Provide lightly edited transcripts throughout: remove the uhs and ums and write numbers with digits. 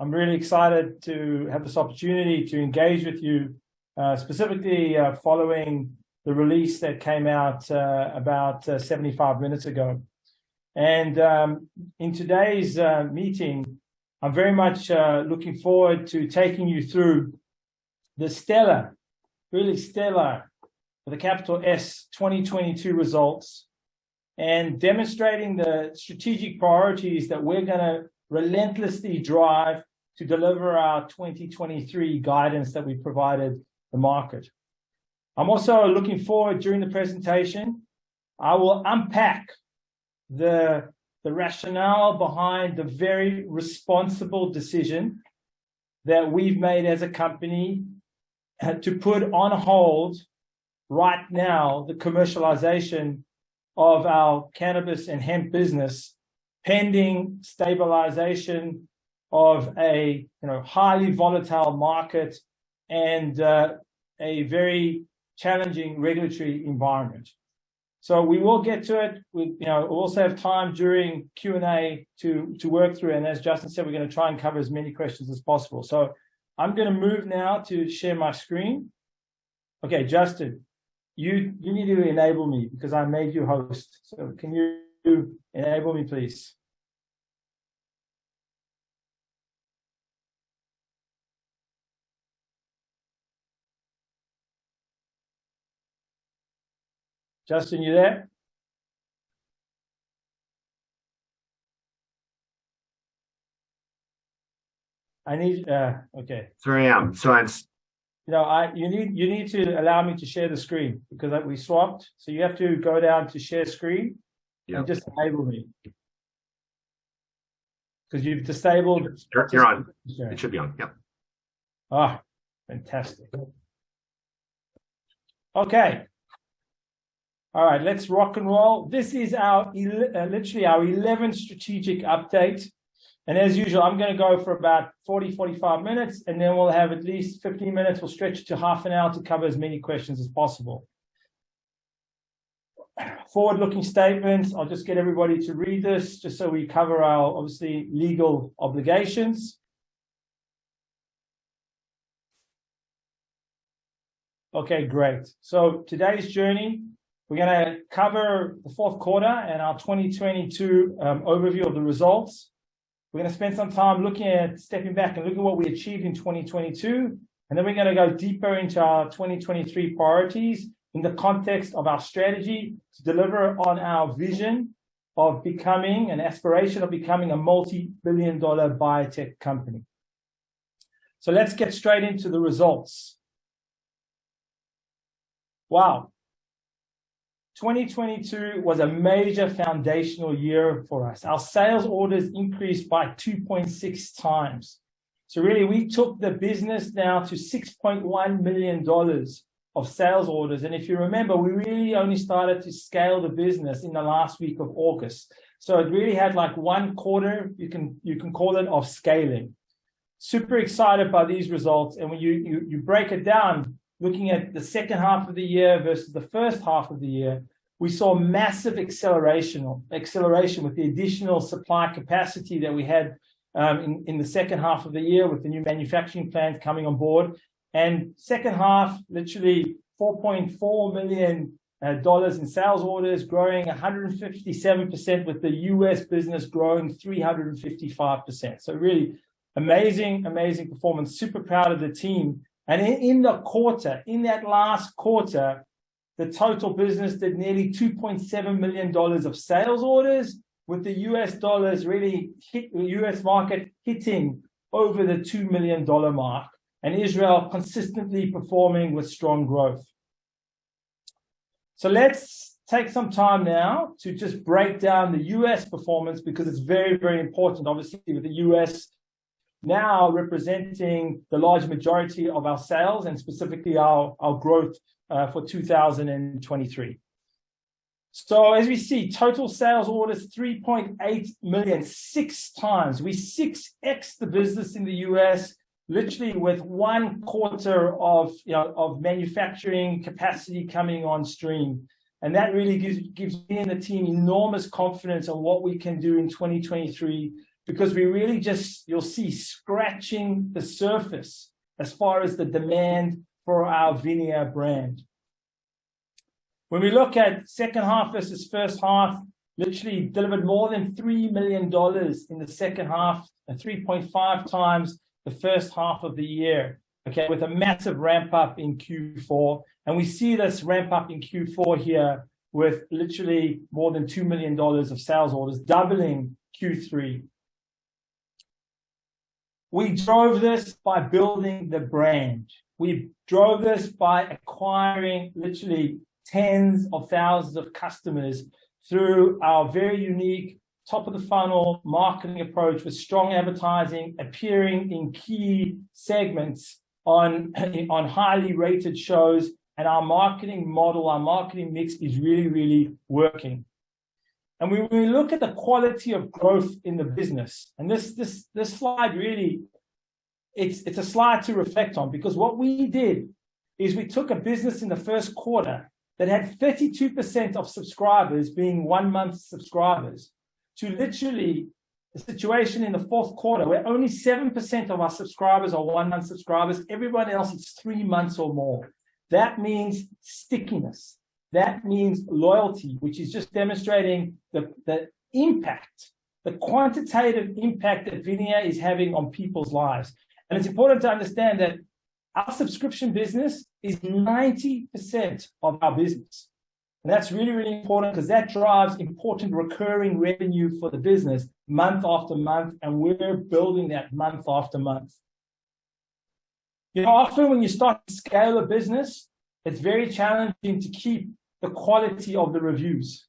I'm really excited to have this opportunity to engage with you, specifically following the release that came out about 75 minutes ago. And in today's meeting, I'm very much looking forward to taking you through the stellar, really stellar, with a capital S, 2022 results, and demonstrating the strategic priorities that we're going to relentlessly drive to deliver our 2023 guidance that we provided the market. I'm also looking forward during the presentation, I will unpack the rationale behind the very responsible decision that we've made as a company to put on hold right now the commercialization of our cannabis and hemp business, pending stabilization of a highly volatile market and a very challenging regulatory environment. So we will get to it. We'll also have time during Q&A to work through. And as Justin said, we're going to try and cover as many questions as possible. So I'm going to move now to share my screen. Okay, Justin, you need to enable me because I made you host. So can you enable me, please? Justin, you there? I need, okay. Sorry, I am. So you need to allow me to share the screen because we swapped. So you have to go down to share screen and just enable me. Because you've disabled. You're on. It should be on. Yep. Ah, fantastic. Okay. All right, let's rock and roll. This is our literally our 11th strategic update. And as usual, I'm going to go for about 40, 45 minutes, and then we'll have at least 15 minutes. We'll stretch it to half an hour to cover as many questions as possible. Forward-looking statements. I'll just get everybody to read this, just so we cover our, obviously, legal obligations. Okay, great. So today's journey, we're going to cover the fourth quarter and our 2022 overview of the results. We're going to spend some time stepping back and looking at what we achieved in 2022. And then we're going to go deeper into our 2023 priorities in the context of our strategy to deliver on our vision of becoming, an aspiration of becoming a multi-billion-dollar biotech company. So let's get straight into the results. Wow. 2022 was a major foundational year for us. Our sales orders increased by 2.6 times. So really, we took the business now to $6.1 million of sales orders. And if you remember, we really only started to scale the business in the last week of August. So it really had like one quarter, you can call it, of scaling. Super excited by these results. And when you break it down, looking at the second half of the year versus the first half of the year, we saw massive acceleration with the additional supply capacity that we had in the second half of the year with the new manufacturing plant coming on board. And second half, literally $4.4 million in sales orders, growing 157%, with the US business growing 355%. So really amazing performance. Super proud of the team. And in that last quarter, the total business did nearly $2.7 million of sales orders, with the US dollars really the US market hitting over the $2 million mark, and Israel consistently performing with strong growth. So let's take some time now to just break down the US performance, because it's very, very important, obviously, with the US now representing the large majority of our sales and specifically our growth for 2023. So as we see, total sales orders, 3.8 million, 6 times. We 6x the business in the US, literally with 1 quarter of manufacturing capacity coming on stream. And that really gives me and the team enormous confidence on what we can do in 2023 because we really just, you'll see, scratching the surface as far as the demand for our VINIA brand. When we look at second half versus first half, literally delivered more than $3 million in the second half, and 3.5 times the first half of the year, okay, with a massive ramp up in Q4. And we see this ramp up in Q4 here with literally more than $2 million of sales orders, doubling Q3. We drove this by building the brand. We drove this by acquiring literally tens of thousands of customers through our very unique top of the funnel marketing approach with strong advertising, appearing in key segments on highly rated shows. And our marketing model, our marketing mix is really, really working. And when we look at the quality of growth in the business, and this slide really, it's a slide to reflect on, because what we did is we took a business in the first quarter that had 32% of subscribers being 1 month subscribers to literally a situation in the fourth quarter where only 7% of our subscribers are 1 month subscribers. Everyone else is 3 months or more. That means stickiness. That means loyalty, which is just demonstrating the impact, the quantitative impact that VINIA is having on people's lives. And it's important to understand that our subscription business is 90% of our business. And that's really, really important, because that drives important recurring revenue for the business month after month, and we're building that month after month. You know, often when you start to scale a business, it's very challenging to keep the quality of the reviews.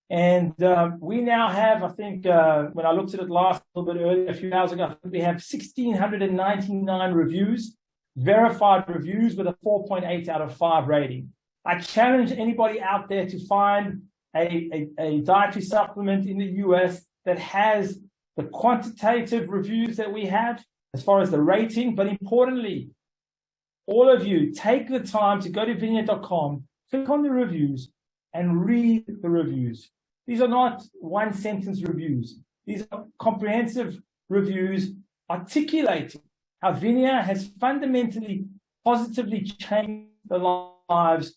And we now have, I think, when I looked at it last a little bit earlier, a few hours ago, I think we have 1,699 reviews, verified reviews with a 4.8 out of 5 rating. I challenge anybody out there to find a dietary supplement in the US that has the quantitative reviews that we have as far as the rating, but importantly, all of you take the time to go to vinia.com, click on the reviews, and read the reviews. These are not one-sentence reviews. These are comprehensive reviews articulating how VINIA has fundamentally, positively changed the lives of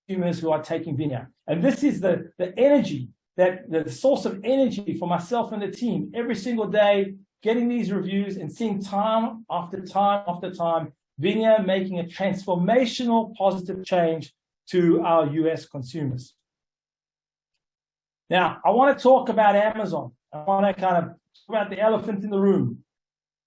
consumers who are taking VINIA. And this is the energy, the source of energy for myself and the team every single day, getting these reviews and seeing time after time after time, VINIA making a transformational positive change to our US consumers. Now, I want to talk about Amazon. I want to kind of talk about the elephant in the room.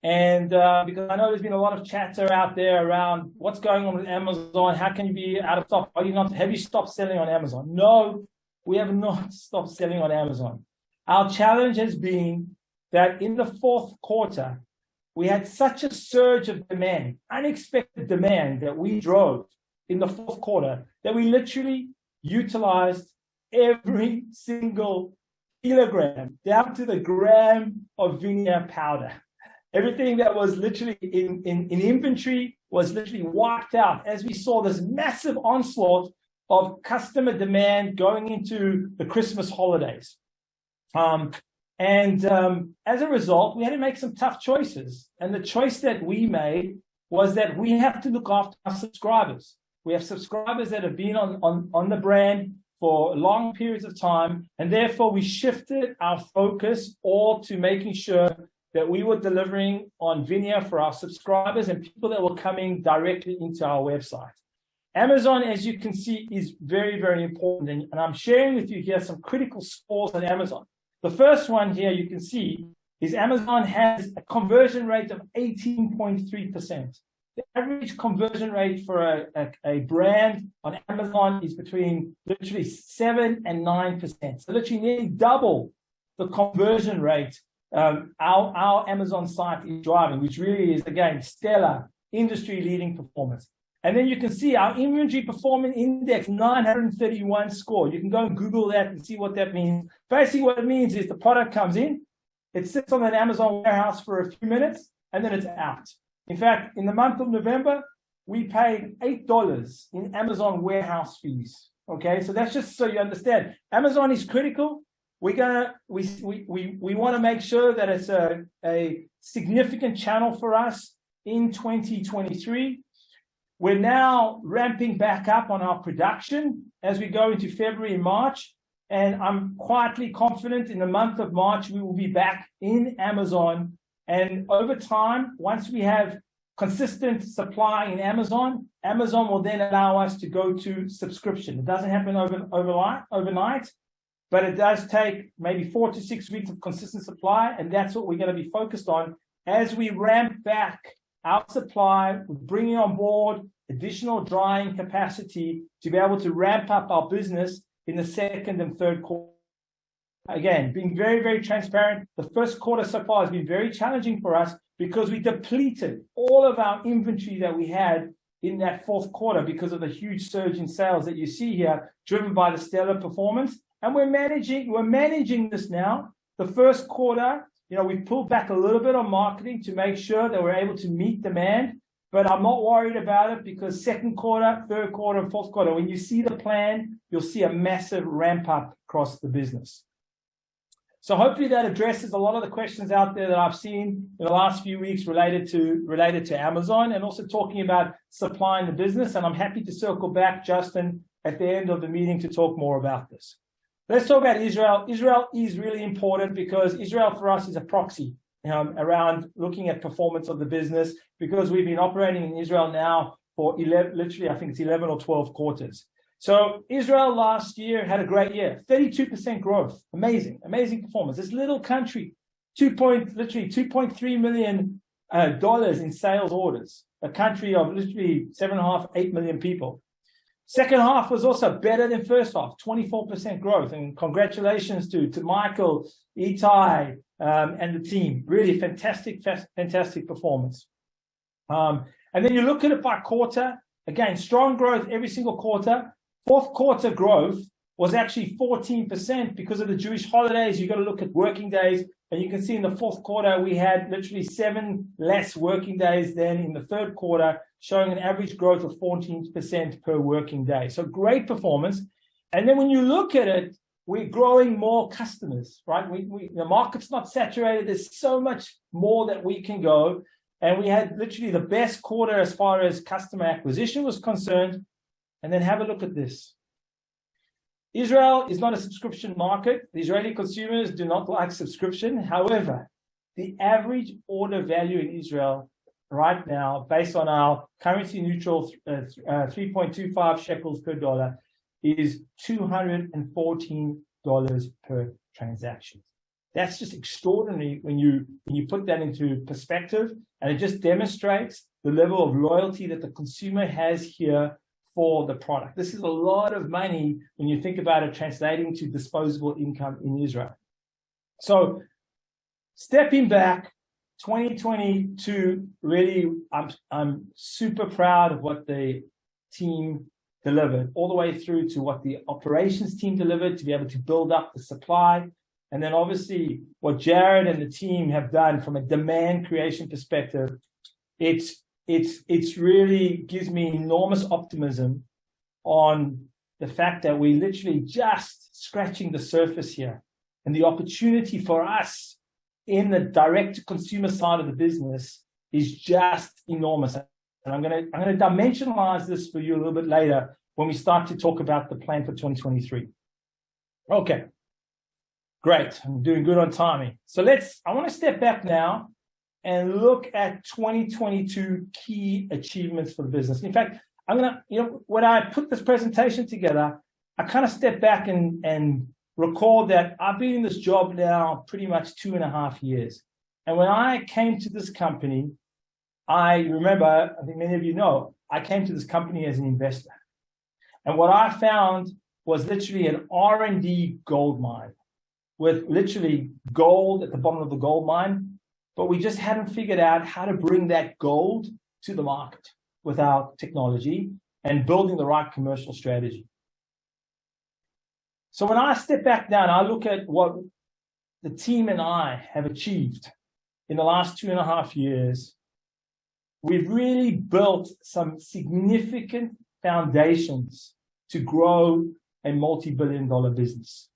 And because I know there's been a lot of chatter out there around what's going on with Amazon, how can you be out of stock? Have you stopped selling on Amazon? No, we have not stopped selling on Amazon. Our challenge has been that in the fourth quarter, we had such a surge of demand, unexpected demand that we drove in the fourth quarter, that we literally utilized every single kilogram down to the gram of VINIA powder. Everything that was literally in inventory was literally wiped out as we saw this massive onslaught of customer demand going into the Christmas holidays. As a result, we had to make some tough choices. And the choice that we made was that we have to look after our subscribers. We have subscribers that have been on the brand for long periods of time, and therefore we shifted our focus all to making sure that we were delivering on VINIA for our subscribers and people that were coming directly into our website. Amazon, as you can see, is very, very important. And I'm sharing with you here some critical scores on Amazon. The first one here you can see is Amazon has a conversion rate of 18.3%. The average conversion rate for a brand on Amazon is between literally 7 and 9%. So literally nearly double the conversion rate our Amazon site is driving, which really is, again, stellar, industry-leading performance. And then you can see our inventory performance index, 931 score. You can go and Google that and see what that means. Basically, what it means is the product comes in, it sits on an Amazon warehouse for a few minutes, and then it's out. In fact, in the month of November, we paid $8 in Amazon warehouse fees. Okay, so that's just so you understand. Amazon is critical. we want to make sure that it's a significant channel for us in 2023. We're now ramping back up on our production as we go into February and March. And I'm quietly confident in the month of March, we will be back in Amazon. And over time, once we have consistent supply in Amazon, Amazon will then allow us to go to subscription. It doesn't happen overnight, but it does take maybe 4 to 6 weeks of consistent supply. And that's what we're going to be focused on as we ramp back our supply. We're bringing on board additional drying capacity to be able to ramp up our business in the second and third quarter. Again, being very, very transparent, the first quarter so far has been very challenging for us because we depleted all of our inventory that we had in that fourth quarter because of the huge surge in sales that you see here, driven by the stellar performance. And we're managing this now. The first quarter, we pulled back a little bit on marketing to make sure that we're able to meet demand, but I'm not worried about it because second quarter, third quarter, and fourth quarter, when you see the plan, you'll see a massive ramp up across the business. So hopefully that addresses a lot of the questions out there that I've seen in the last few weeks related to Amazon and also talking about supplying the business. And I'm happy to circle back, Justin, at the end of the meeting to talk more about this. Let's talk about Israel. Israel is really important because Israel for us is a proxy around looking at performance of the business because we've been operating in Israel now for literally, I think it's 11 or 12 quarters. So Israel last year had a great year, 32% growth, amazing performance. This little country, literally $2.3 million in sales orders, a country of literally 7.5, 8 million people. Second half was also better than first half, 24% growth. And congratulations to Michael, Itai, and the team. Really fantastic performance. And then you look at it by quarter, again, strong growth every single quarter. Fourth quarter growth was actually 14% because of the Jewish holidays. You've got to look at working days. And you can see in the fourth quarter, we had literally 7 less working days than in the third quarter, showing an average growth of 14% per working day. So great performance. And then when you look at it, we're growing more customers, right? The market's not saturated. There's so much more that we can go. And we had literally the best quarter as far as customer acquisition was concerned. And then have a look at this. Israel is not a subscription market. The Israeli consumers do not like subscription. However, the average order value in Israel right now, based on our currency neutral 3.25 shekels per dollar, is $214 per transaction. That's just extraordinary when you put that into perspective, and it just demonstrates the level of loyalty that the consumer has here for the product. This is a lot of money when you think about it translating to disposable income in Israel. So stepping back, 2022, really, I'm super proud of what the team delivered, all the way through to what the operations team delivered to be able to build up the supply. And then obviously what Jared and the team have done from a demand creation perspective, it's really gives me enormous optimism on the fact that we're literally just scratching the surface here. And the opportunity for us in the direct-to-consumer side of the business is just enormous. And I'm going to dimensionalize this for you a little bit later when we start to talk about the plan for 2023. Okay, great. I'm doing good on timing. So I want to step back now and look at 2022 key achievements for the business. In fact, when I put this presentation together, I kind of stepped back and recalled that I've been in this job now pretty much 2.5 years. And when I came to this company, I remember, I think many of you know, I came to this company as an investor. And what I found was literally an R&D gold mine with literally gold at the bottom of the gold mine. But we just hadn't figured out how to bring that gold to the market with our technology and building the right commercial strategy. So when I step back down, I look at what the team and I have achieved in the last 2.5 years. We've really built some significant foundations to grow a multi-billion-dollar business.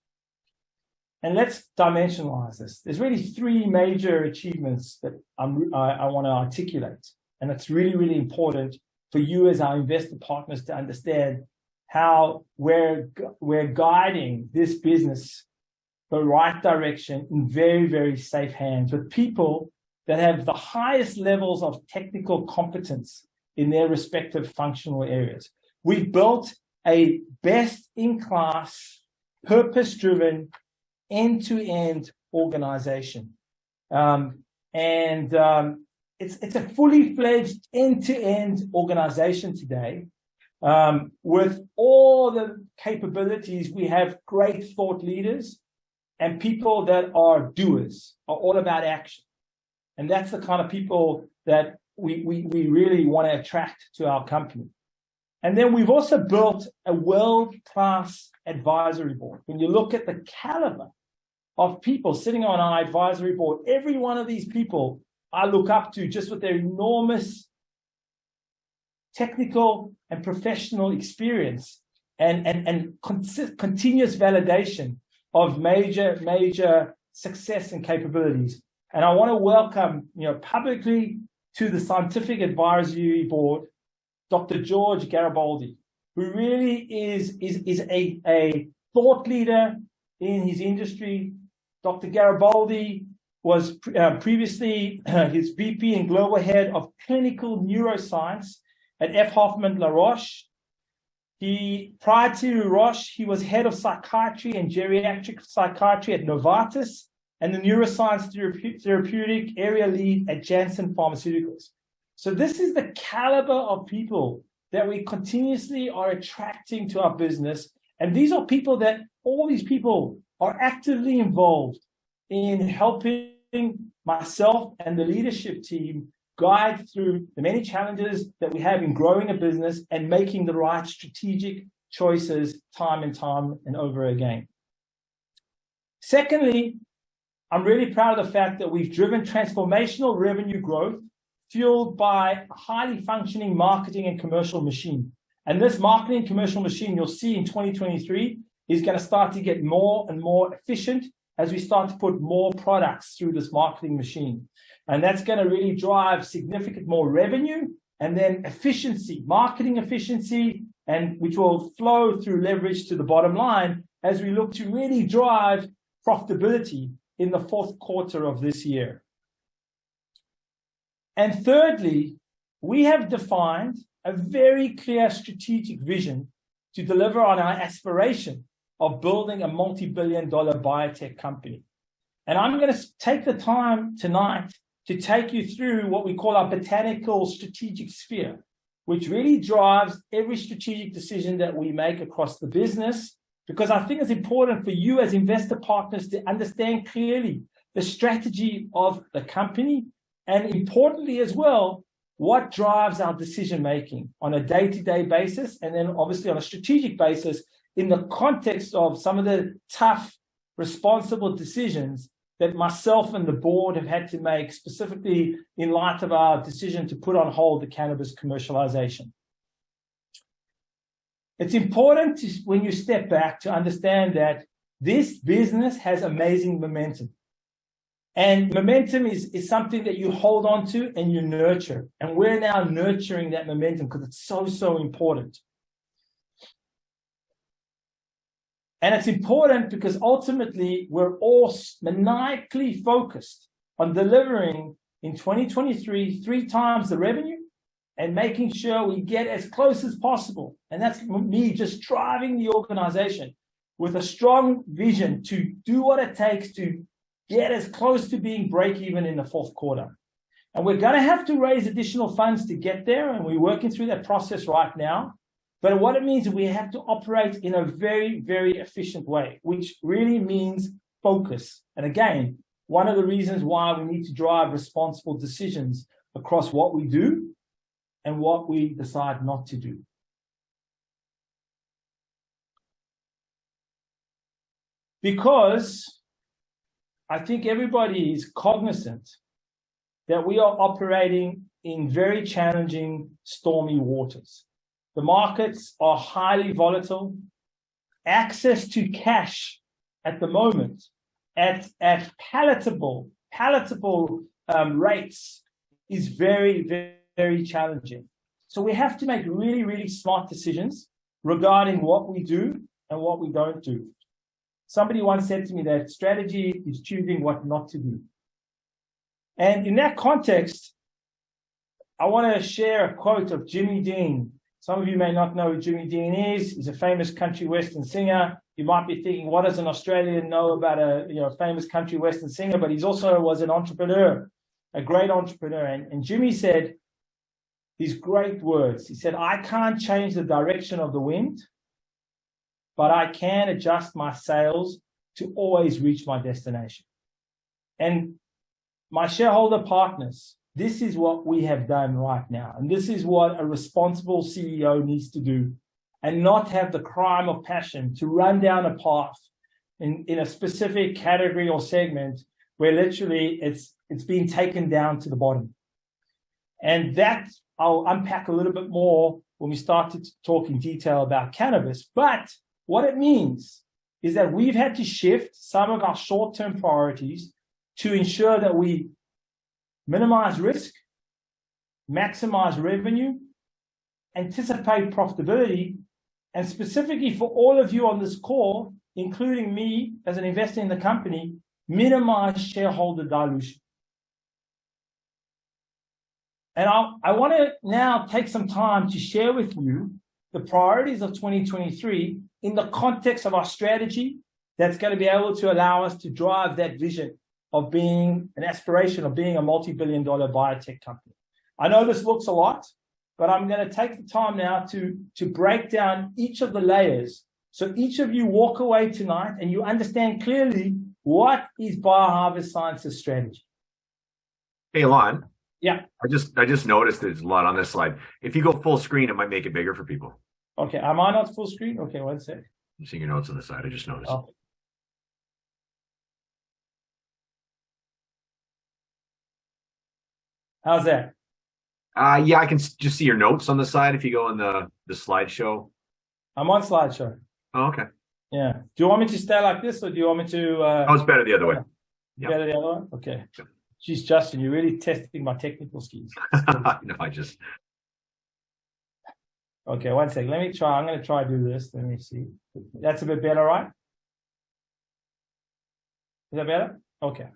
And let's dimensionalize this. There's really three major achievements that I want to articulate. And it's really, really important for you as our investor partners to understand how we're guiding this business the right direction in very, very safe hands with people that have the highest levels of technical competence in their respective functional areas. We've built a best-in-class, purpose-driven, end-to-end organization. It's a fully fledged end-to-end organization today. With all the capabilities, we have great thought leaders and people that are doers, are all about action. And that's the kind of people that we really want to attract to our company. And then we've also built a world-class advisory board. When you look at the caliber of people sitting on our advisory board, every one of these people I look up to just with their enormous technical and professional experience and continuous validation of major success and capabilities. And I want to welcome, publicly to the Scientific Advisory Board, Dr. George Garibaldi, who really is a thought leader in his industry. Dr. Garibaldi was previously his VP and Global Head of Clinical Neuroscience at F. Hoffman La Roche. Prior to Roche, he was Head of Psychiatry and Geriatric Psychiatry at Novartis and the Neuroscience Therapeutic Area Lead at Janssen Pharmaceuticals. So this is the caliber of people that we continuously are attracting to our business. And these are people that, all these people are actively involved in helping myself and the leadership team guide through the many challenges that we have in growing a business and making the right strategic choices time and over again. Secondly, I'm really proud of the fact that we've driven transformational revenue growth fueled by a highly functioning marketing and commercial machine. And this marketing and commercial machine, you'll see in 2023, is going to start to get more and more efficient as we start to put more products through this marketing machine. And that's going to really drive significant more revenue and then efficiency, marketing efficiency, and which will flow through leverage to the bottom line as we look to really drive profitability in the fourth quarter of this year. And thirdly, we have defined a very clear strategic vision to deliver on our aspiration of building a multi-billion-dollar biotech company. And I'm going to take the time tonight to take you through what we call our Botanical strategic sphere, which really drives every strategic decision that we make across the business, because I think it's important for you as investor partners to understand clearly the strategy of the company, and importantly as well, what drives our decision-making on a day-to-day basis, and then obviously on a strategic basis in the context of some of the tough, responsible decisions that myself and the board have had to make, specifically in light of our decision to put on hold the cannabis commercialization. It's important when you step back to understand that this business has amazing momentum. And momentum is something that you hold on to and you nurture. And we're now nurturing that momentum because it's so important. And it's important because ultimately we're all maniacally focused on delivering in 2023 3 times the revenue and making sure we get as close as possible. And that's me just driving the organization with a strong vision to do what it takes to get as close to being break even in the fourth quarter. And we're going to have to raise additional funds to get there. And we're working through that process right now. But what it means is we have to operate in a very, very efficient way, which really means focus. And again, one of the reasons why we need to drive responsible decisions across what we do and what we decide not to do. Because I think everybody is cognizant that we are operating in very challenging, stormy waters. The markets are highly volatile. Access to cash at the moment at palatable rates is very, very, very challenging. So we have to make really, really smart decisions regarding what we do and what we don't do. Somebody once said to me that strategy is choosing what not to do. And in that context, I want to share a quote of Jimmy Dean. Some of you may not know who Jimmy Dean is. He's a famous country western singer. You might be thinking, what does an Australian know about a famous country western singer? But he's also was an entrepreneur, a great entrepreneur. And Jimmy said these great words. He said, I can't change the direction of the wind, but I can adjust my sails to always reach my destination. And my shareholder partners, this is what we have done right now. And this is what a responsible CEO needs to do, and not have the crime of passion to run down a path in a specific category or segment where literally it's being taken down to the bottom. And that I'll unpack a little bit more when we start to talk in detail about cannabis. But what it means is that we've had to shift some of our short-term priorities to ensure that we minimize risk, maximize revenue, anticipate profitability, and specifically for all of you on this call, including me as an investor in the company, minimize shareholder dilution. And I want to now take some time to share with you the priorities of 2023 in the context of our strategy that's going to be able to allow us to drive that vision of being an aspiration of being a multi-billion-dollar biotech company. I know this looks a lot, but I'm going to take the time now to break down each of the layers. So each of you walk away tonight and you understand clearly what is BioHarvest Sciences' strategy. Hey, Alon. Yeah. I just noticed there's a lot on this slide. If you go full screen, it might make it bigger for people. Okay. Am I not full screen? Okay, one sec. I'm seeing your notes on the side. I just noticed. Oh. How's that? Yeah, I can just see your notes on the side if you go on the slideshow. I'm on slideshow. Oh, okay. Yeah. Do you want me to stay like this, or do you want me to? Oh, it's better the other way. Yeah. Better the other way? Okay. Yeah. Jeez, Justin, you're really testing my technical skills. No, I just... Okay, one second. Let me try. I'm going to try to do this. Let me see. That's a bit better, right? Is that better? Okay.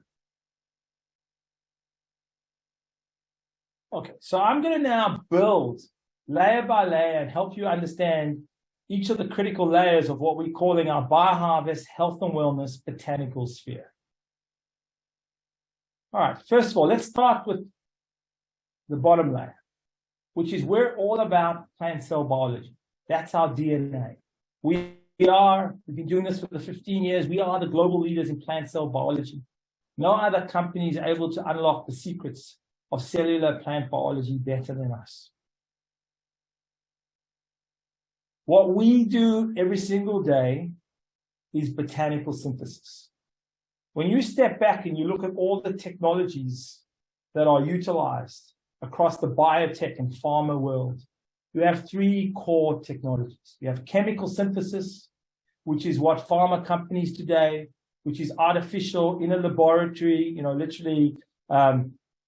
Okay, so I'm going to now build layer by layer and help you understand each of the critical layers of what we're calling our BioHarvest Health and Wellness Botanical Sphere. All right, first of all, let's start with the bottom layer, which is we're all about plant cell biology. That's our DNA. We've been doing this for the 15 years. We are the global leaders in plant cell biology. No other company is able to unlock the secrets of cellular plant biology better than us. What we do every single day is botanical synthesis. When you step back and you look at all the technologies that are utilized across the biotech and pharma world, you have three core technologies. You have chemical synthesis, which is what pharma companies today, which is artificial in a laboratory, literally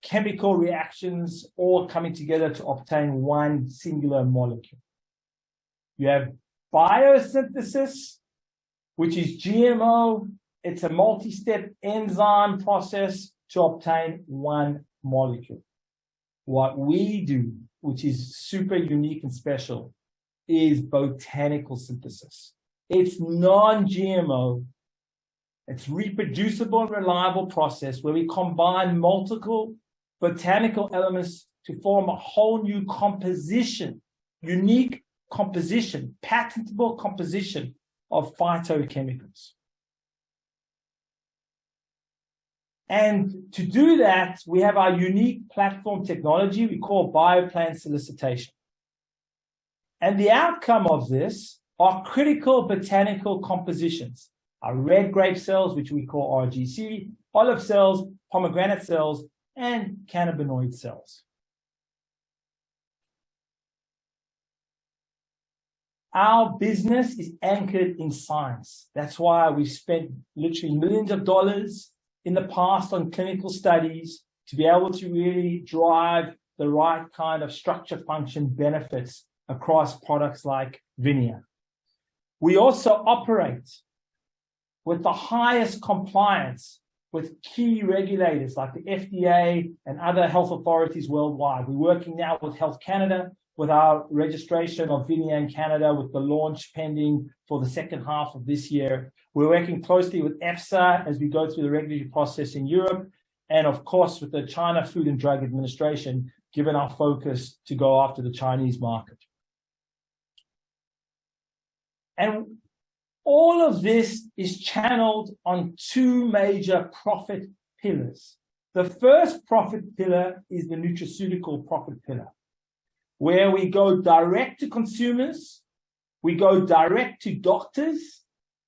chemical reactions all coming together to obtain one singular molecule. You have biosynthesis, which is GMO. It's a multi-step enzyme process to obtain one molecule. What we do, which is super unique and special, is botanical synthesis. It's non-GMO. It's reproducible and reliable process where we combine multiple botanical elements to form a whole new composition, unique composition, patentable composition of phytochemicals. And to do that, we have our unique platform technology we call bioplant solicitation. And the outcome of this are critical botanical compositions. Our red grape cells, which we call RGC, olive cells, pomegranate cells, and cannabinoid cells. Our business is anchored in science. That's why we've spent literally millions of dollars in the past on clinical studies to be able to really drive the right kind of structure function benefits across products like VINIA. We also operate with the highest compliance with key regulators like the FDA and other health authorities worldwide. We're working now with Health Canada with our registration of VINIA in Canada, with the launch pending for the second half of this year. We're working closely with EFSA as we go through the regulatory process in Europe, and of course with the China Food and Drug Administration, given our focus to go after the Chinese market. And all of this is channeled on two major profit pillars. The first profit pillar is the nutraceutical profit pillar, where we go direct to consumers, we go direct to doctors,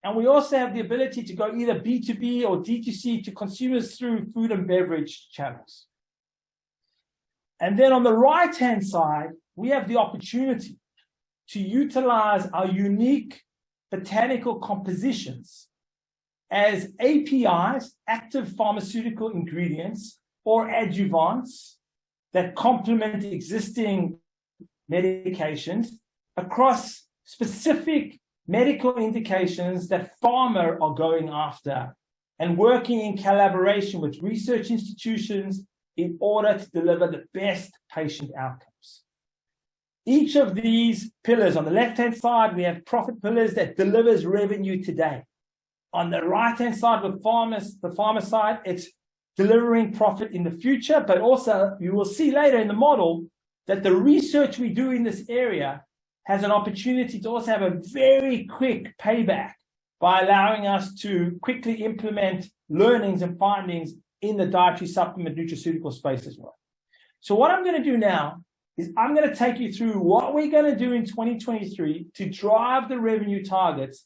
and we also have the ability to go either B2B or D2C to consumers through food and beverage channels. And then on the right-hand side, we have the opportunity to utilize our unique botanical compositions as APIs, active pharmaceutical ingredients, or adjuvants that complement existing medications across specific medical indications that pharma are going after and working in collaboration with research institutions in order to deliver the best patient outcomes. Each of these pillars, on the left-hand side, we have profit pillars that delivers revenue today. On the right-hand side, with the pharma side, it's delivering profit in the future, but also you will see later in the model that the research we do in this area has an opportunity to also have a very quick payback by allowing us to quickly implement learnings and findings in the dietary supplement nutraceutical space as well. So what I'm going to do now is I'm going to take you through what we're going to do in 2023 to drive the revenue targets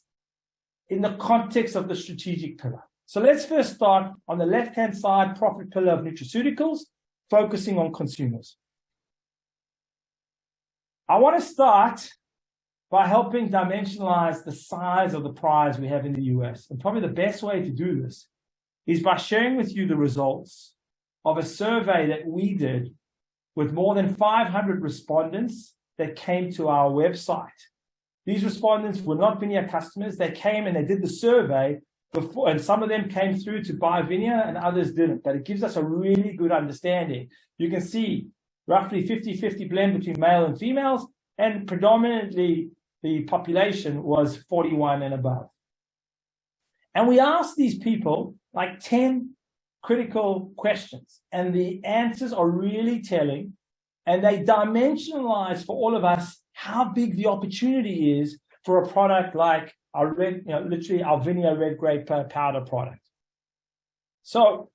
in the context of the strategic pillar. So let's first start on the left-hand side, profit pillar of nutraceuticals, focusing on consumers. I want to start by helping dimensionalize the size of the prize we have in the US. And probably the best way to do this is by sharing with you the results of a survey that we did with more than 500 respondents that came to our website. These respondents were not VINIA customers. They came and they did the survey before, and some of them came through to buy VINIA and others didn't. But it gives us a really good understanding. You can see roughly 50-50 blend between male and females, and predominantly the population was 41 and above. And we asked these people like 10 critical questions, and the answers are really telling, and they dimensionalize for all of us how big the opportunity is for a product like our red, literally our VINIA red grape powder product. So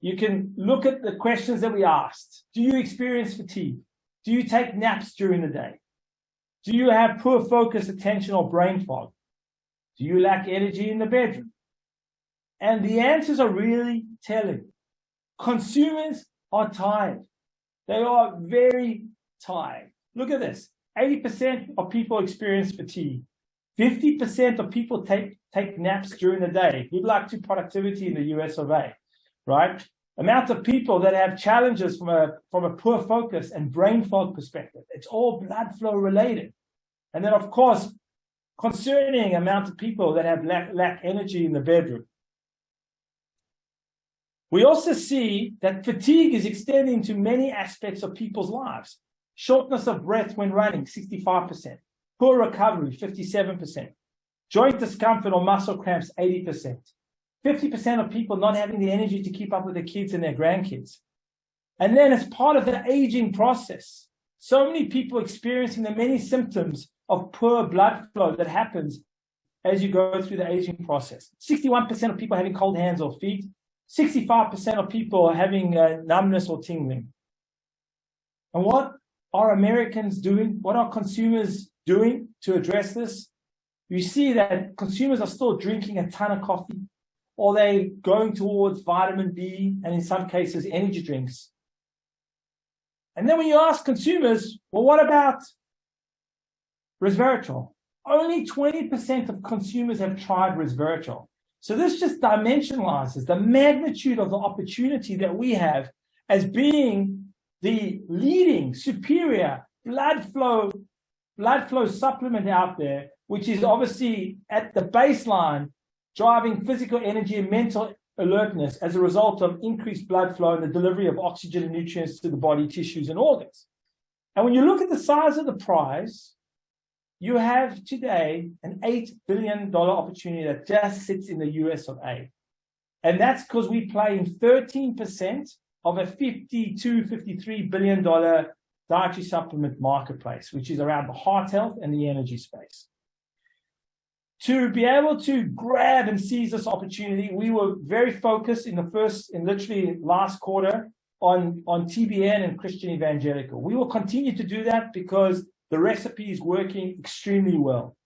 you can look at the questions that we asked. Do you experience fatigue? Do you take naps during the day? Do you have poor focus, attention, or brain fog? Do you lack energy in the bedroom? And the answers are really telling. Consumers are tired. They are very tired. Look at this. 80% of people experience fatigue. 50% of people take naps during the day. Good luck to productivity in the US of A, right? Amount of people that have challenges from a poor focus and brain fog perspective. It's all blood flow related. And then, of course, concerning amount of people that have lack energy in the bedroom. We also see that fatigue is extending to many aspects of people's lives. Shortness of breath when running, 65%. Poor recovery, 57%. Joint discomfort or muscle cramps, 80%. 50% of people not having the energy to keep up with their kids and their grandkids. And then as part of the aging process, so many people experiencing the many symptoms of poor blood flow that happens as you go through the aging process. 61% of people having cold hands or feet. 65% of people having numbness or tingling. And what are Americans doing? What are consumers doing to address this? You see that consumers are still drinking a ton of coffee, or they going towards vitamin B and in some cases energy drinks. And then when you ask consumers, well, what about resveratrol? only 20% of consumers have tried resveratrol. So this just dimensionalizes the magnitude of the opportunity that we have as being the leading superior blood flow supplement out there, which is obviously at the baseline driving physical energy and mental alertness as a result of increased blood flow and the delivery of oxygen and nutrients to the body tissues and organs. And when you look at the size of the prize, you have today an $8 billion opportunity that just sits in the US of A. And that's because we play in 13% of a $52-53 billion dietary supplement marketplace, which is around the heart health and the energy space. To be able to grab and seize this opportunity, we were very focused in literally last quarter on TBN and Christian Evangelical. We will continue to do that because the recipe is working extremely well.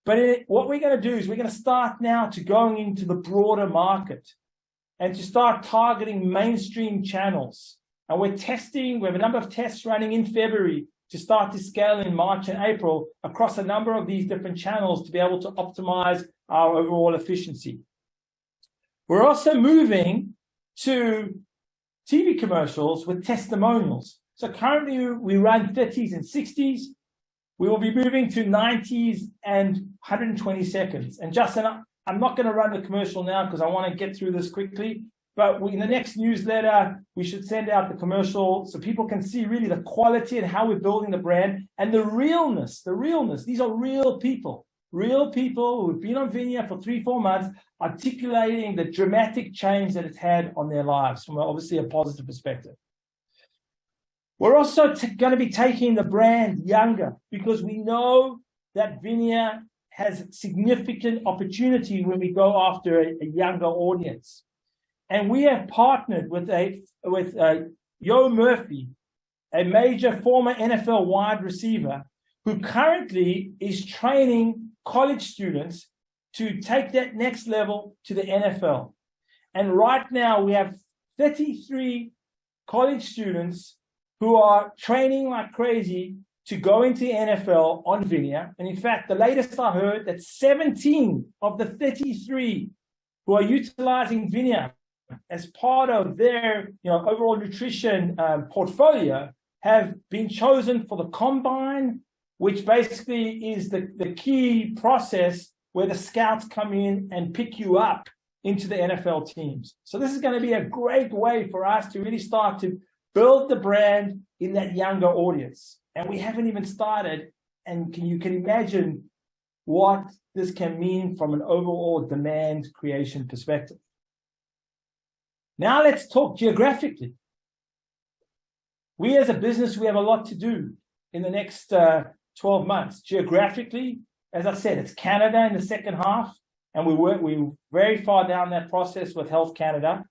But what we're going to do is we're going to start now to going into the broader market and to start targeting mainstream channels. And we have a number of tests running in February to start to scale in March and April across a number of these different channels to be able to optimize our overall efficiency. We're also moving to TV commercials with testimonials. So currently we run 30s and 60s. We will be moving to 90s and 120 seconds. And Justin, I'm not going to run the commercial now because I want to get through this quickly. But in the next newsletter, we should send out the commercial so people can see really the quality and how we're building the brand and the realness. These are real people who've been on VINIA for 3-4 months, articulating the dramatic change that it's had on their lives from obviously a positive perspective. We're also going to be taking the brand younger because we know that VINIA has significant opportunity when we go after a younger audience. And we have partnered with Yo Murphy, a major former NFL wide receiver who currently is training college students to take that next level to the NFL. And right now we have 33 college students who are training like crazy to go into NFL on VINIA. And in fact, the latest I heard that 17 of the 33 who are utilizing VINIA as part of their overall nutrition portfolio have been chosen for the combine, which basically is the key process where the scouts come in and pick you up into the NFL teams. So this is going to be a great way for us to really start to build the brand in that younger audience. And we haven't even started, and you can imagine what this can mean from an overall demand creation perspective. Now let's talk geographically. We as a business, we have a lot to do in the next 12 months. Geographically, as I said, it's Canada in the second half, and we're very far down that process with Health Canada.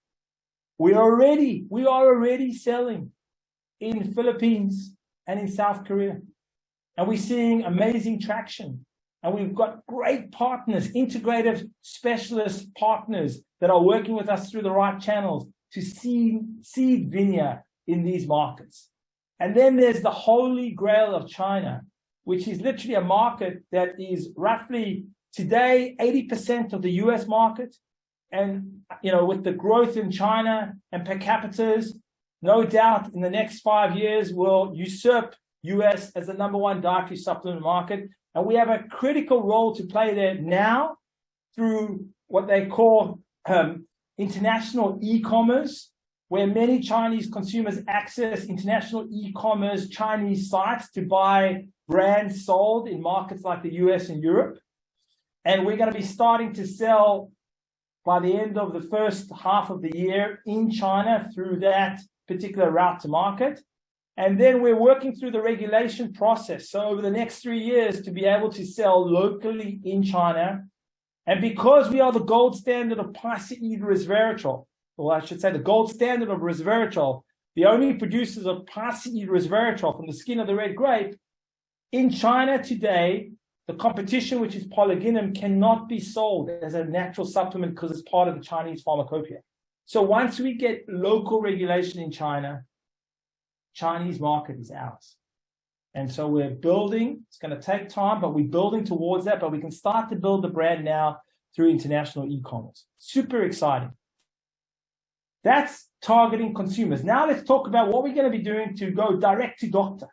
We are already selling in Philippines and in South Korea, and we're seeing amazing traction. And we've got great partners, integrative specialist partners that are working with us through the right channels to seed VINIA in these markets. And then there's the holy grail of China, which is literally a market that is roughly today 80% of the US market. And with the growth in China and per capitas, no doubt in the next 5 years will usurp US as the #1 dietary supplement market. And we have a critical role to play there now through what they call international e-commerce, where many Chinese consumers access international e-commerce Chinese sites to buy brands sold in markets like the US and Europe. And we're going to be starting to sell by the end of the first half of the year in China through that particular route to market. And then we're working through the regulation process. So over the next 3 years to be able to sell locally in China. And because we are the gold standard of piceid resveratrol, or I should say the gold standard of resveratrol, the only producers of piceid resveratrol from the skin of the red grape, in China today, the competition, which is polyginum, cannot be sold as a natural supplement because it's part of the Chinese pharmacopoeia. So once we get local regulation in China, Chinese market is ours. And so we're building. It's going to take time, but we're building towards that. But we can start to build the brand now through international e-commerce. Super exciting. That's targeting consumers. Now let's talk about what we're going to be doing to go direct to doctor.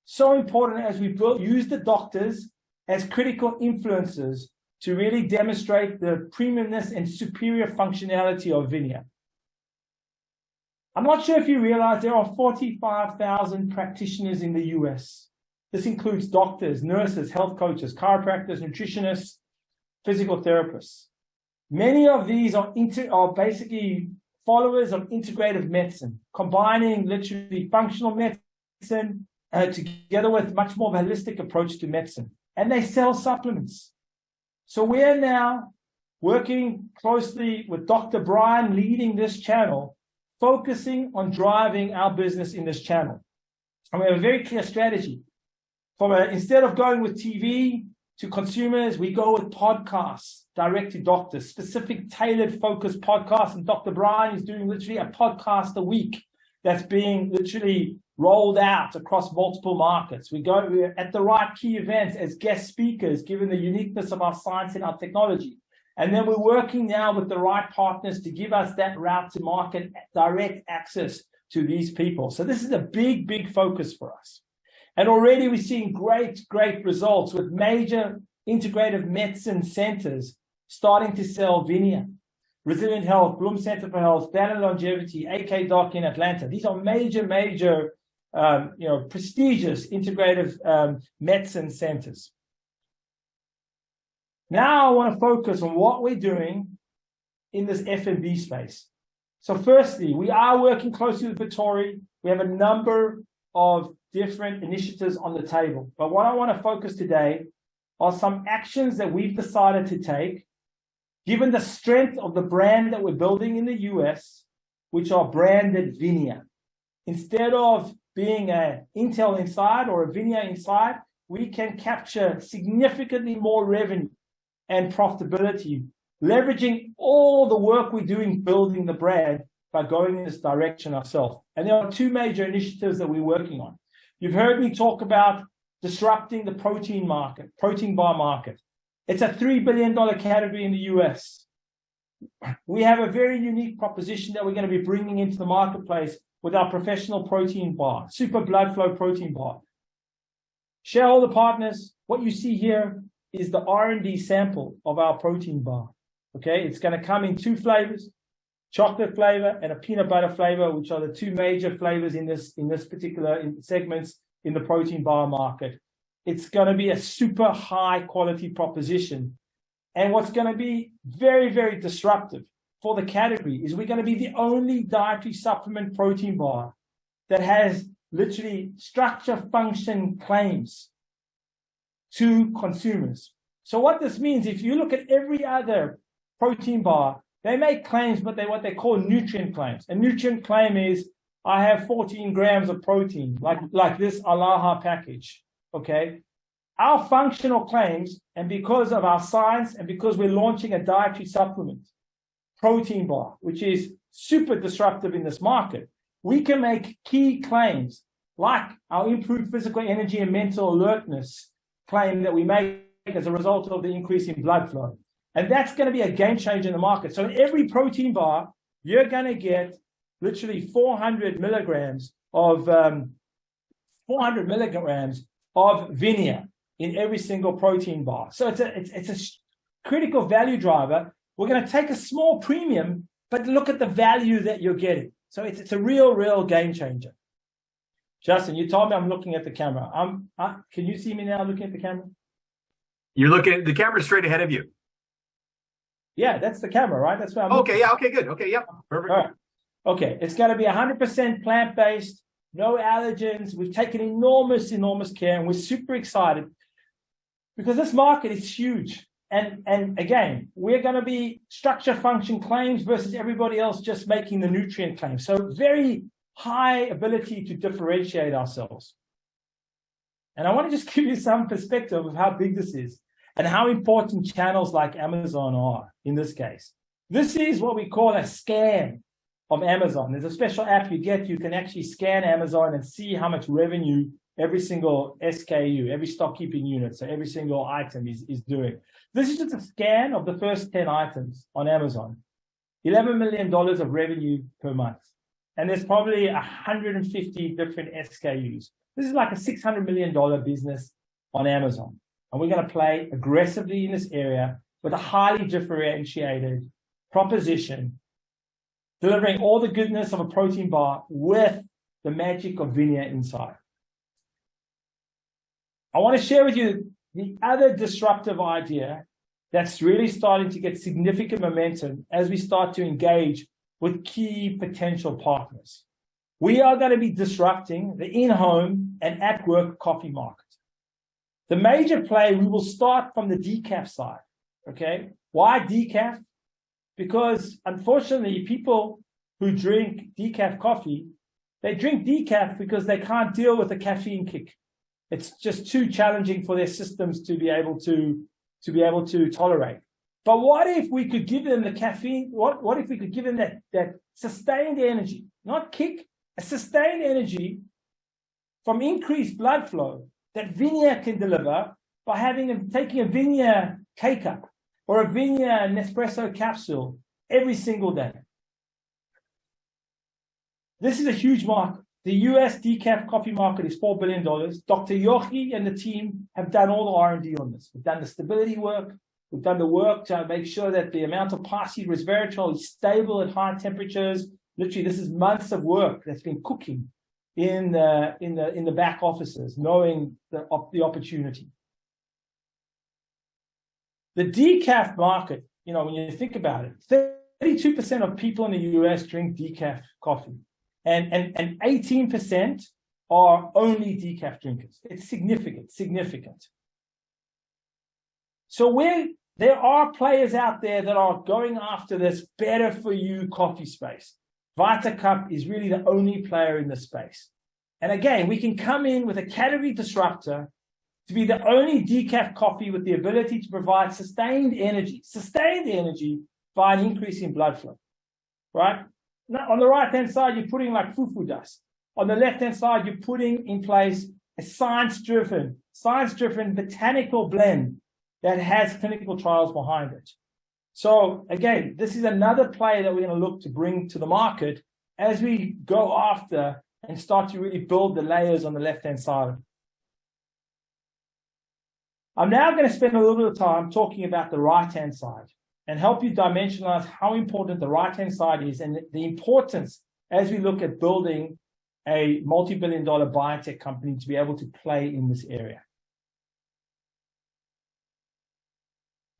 So important as we use the doctors as critical influencers to really demonstrate the premiumness and superior functionality of VINIA. I'm not sure if you realize there are 45,000 practitioners in the US. This includes doctors, nurses, health coaches, chiropractors, nutritionists, physical therapists. Many of these are basically followers of integrative medicine, combining literally functional medicine together with much more of a holistic approach to medicine. And they sell supplements. So we're now working closely with Dr. Brian leading this channel, focusing on driving our business in this channel. And we have a very clear strategy. Instead of going with TV to consumers, we go with podcasts direct to doctors, specific tailored focused podcasts. And Dr. Brian is doing literally a podcast a week that's being literally rolled out across multiple markets. We're at the right key events as guest speakers, given the uniqueness of our science and our technology. And then we're working now with the right partners to give us that route to market, direct access to these people. So this is a big, big focus for us. And already we're seeing great, great results with major integrative medicine centers starting to sell VINIA. Resilient Health, Bloom Center for Health, Banner Longevity, AK Doc in Atlanta. These are major, prestigious integrative medicine centers. Now I want to focus on what we're doing in this F&B space. So firstly, we are working closely with Vittori. We have a number of different initiatives on the table. But what I want to focus today are some actions that we've decided to take, given the strength of the brand that we're building in the US, which are branded VINIA. Instead of being an Intel inside or a VINIA inside, we can capture significantly more revenue and profitability, leveraging all the work we're doing building the brand by going in this direction ourselves. And there are two major initiatives that we're working on. You've heard me talk about disrupting the protein market, protein bar market. It's a $3 billion category in the US. We have a very unique proposition that we're going to be bringing into the marketplace with our professional protein bar, super blood flow protein bar. Shareholder partners, what you see here is the R&D sample of our protein bar. Okay, it's going to come in two flavors, chocolate flavor and a peanut butter flavor, which are the two major flavors in this particular segments in the protein bar market. It's going to be a super high quality proposition. And what's going to be very, very disruptive for the category is we're going to be the only dietary supplement protein bar that has literally structure function claims to consumers. So what this means, if you look at every other protein bar, they make claims, but they're what they call nutrient claims. A nutrient claim is, I have 14 grams of protein, like this Alaha package, okay? Our functional claims, and because of our science and because we're launching a dietary supplement, protein bar, which is super disruptive in this market, we can make key claims like our improved physical energy and mental alertness claim that we make as a result of the increase in blood flow. And that's going to be a game changer in the market. So in every protein bar, you're going to get literally 400 milligrams of VINIA in every single protein bar. So it's a critical value driver. We're going to take a small premium, but look at the value that you're getting. So it's a real game changer. Justin, you told me I'm looking at the camera. Can you see me now looking at the camera? You're looking, the camera's straight ahead of you. Yeah, that's the camera, right? That's where I'm okay, yeah, okay, good. Okay, yep, perfect. All right. Okay, it's going to be 100% plant-based, no allergens. We've taken enormous care, and we're super excited because this market is huge. And again, we're going to be structure function claims versus everybody else just making the nutrient claims. So very high ability to differentiate ourselves. And I want to just give you some perspective of how big this is and how important channels like Amazon are in this case. This is what we call a scan of Amazon. There's a special app you get. You can actually scan Amazon and see how much revenue every single SKU, every stock keeping unit, so every single item is doing. This is just a scan of the first 10 items on Amazon. $11 million of revenue per month. And there's probably 150 different SKUs. This is like a $600 million business on Amazon. And we're going to play aggressively in this area with a highly differentiated proposition, delivering all the goodness of a protein bar with the magic of vineyard inside. I want to share with you the other disruptive idea that's really starting to get significant momentum as we start to engage with key potential partners. We are going to be disrupting the in-home and at-work coffee market. The major play, we will start from the decaf side, okay? Why decaf? Because unfortunately, people who drink decaf coffee, they drink decaf because they can't deal with the caffeine kick. It's just too challenging for their systems to be able to tolerate. But what if we could give them the caffeine? What if we could give them that sustained energy, not kick, a sustained energy from increased blood flow that Vinia can deliver by taking a Vinia K-cup or a Vinia Nespresso capsule every single day. This is a huge market. The US decaf coffee market is $4 billion. Dr. Yochi and the team have done all the R&D on this. We've done the stability work. We've done the work to make sure that the amount of parsley resveratrol is stable at high temperatures. Literally, this is months of work that's been cooking in the back offices, knowing the opportunity. The decaf market, when you think about it, 32% of people in the US drink decaf coffee, and 18% are only decaf drinkers. It's significant. So there are players out there that are going after this better for you coffee space. VitaCup is really the only player in the space. And again, we can come in with a category disruptor to be the only decaf coffee with the ability to provide sustained energy by an increase in blood flow, right? Now, on the right-hand side, you're putting like fufu dust. On the left-hand side, you're putting in place a science-driven botanical blend that has clinical trials behind it. So again, this is another play that we're going to look to bring to the market as we go after and start to really build the layers on the left-hand side. I'm now going to spend a little bit of time talking about the right-hand side and help you dimensionalize how important the right-hand side is and the importance as we look at building a multi-billion-dollar biotech company to be able to play in this area.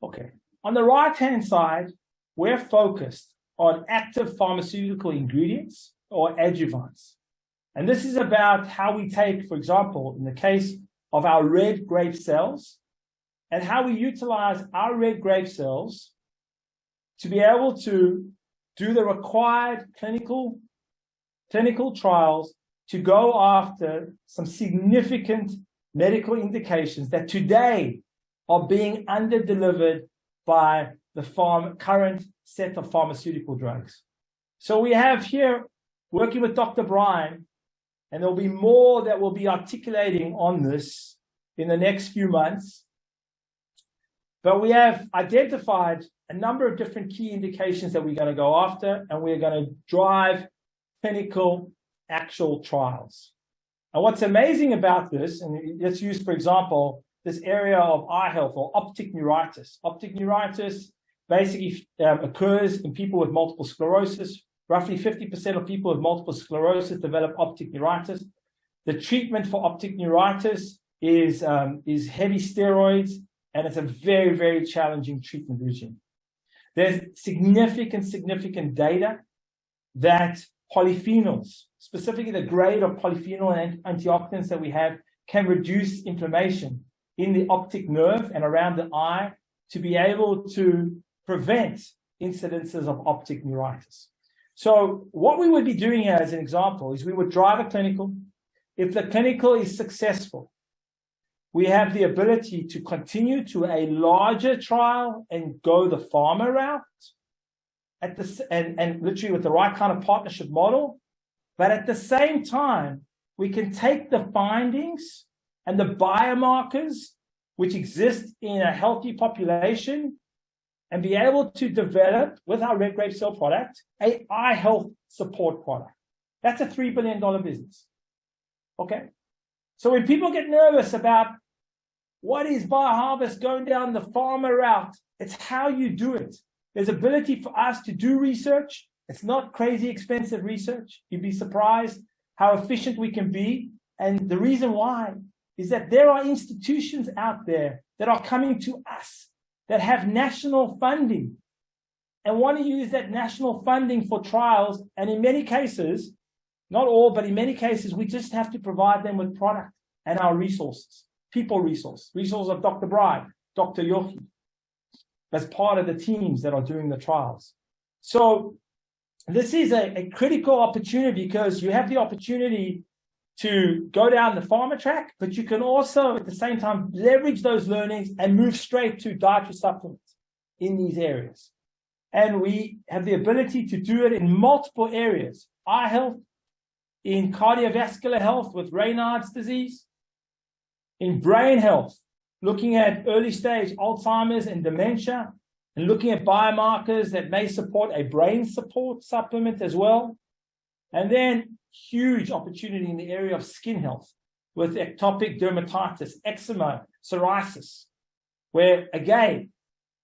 Okay. On the right-hand side, we're focused on active pharmaceutical ingredients or adjuvants. And this is about how we take, for example, in the case of our red grape cells, and how we utilize our red grape cells to be able to do the required clinical trials to go after some significant medical indications that today are being under-delivered by the current set of pharmaceutical drugs. So we have here, working with Dr. Brian, and there'll be more that we'll be articulating on this in the next few months. But we have identified a number of different key indications that we're going to go after, and we're going to drive clinical actual trials. And what's amazing about this, and let's use, for example, this area of eye health or optic neuritis. Optic neuritis basically occurs in people with multiple sclerosis. Roughly 50% of people with multiple sclerosis develop optic neuritis. The treatment for optic neuritis is heavy steroids, and it's a very, very challenging treatment regime. There's significant data that polyphenols, specifically the grade of polyphenol and antioxidants that we have, can reduce inflammation in the optic nerve and around the eye to be able to prevent incidences of optic neuritis. So what we would be doing here as an example is we would drive a clinical. If the clinical is successful, we have the ability to continue to a larger trial and go the pharma route and literally with the right kind of partnership model. But at the same time, we can take the findings and the biomarkers which exist in a healthy population and be able to develop, with our red grape cell product, a eye health support product. That's a $3 billion business. Okay? So when people get nervous about what is BioHarvest going down the pharma route, it's how you do it. There's ability for us to do research. It's not crazy expensive research. You'd be surprised how efficient we can be. And the reason why is that there are institutions out there that are coming to us that have national funding and want to use that national funding for trials. And in many cases, not all, but in many cases, we just have to provide them with product and our resources, resource of Dr. Bride, Dr. Yochi, as part of the teams that are doing the trials. So this is a critical opportunity because you have the opportunity to go down the pharma track, but you can also at the same time leverage those learnings and move straight to dietary supplements in these areas. And we have the ability to do it in multiple areas: eye health, in cardiovascular health with Raynaud's disease, in brain health, looking at early stage Alzheimer's and dementia, and looking at biomarkers that may support a brain support supplement as well. And then huge opportunity in the area of skin health with atopic dermatitis, eczema, psoriasis, where again,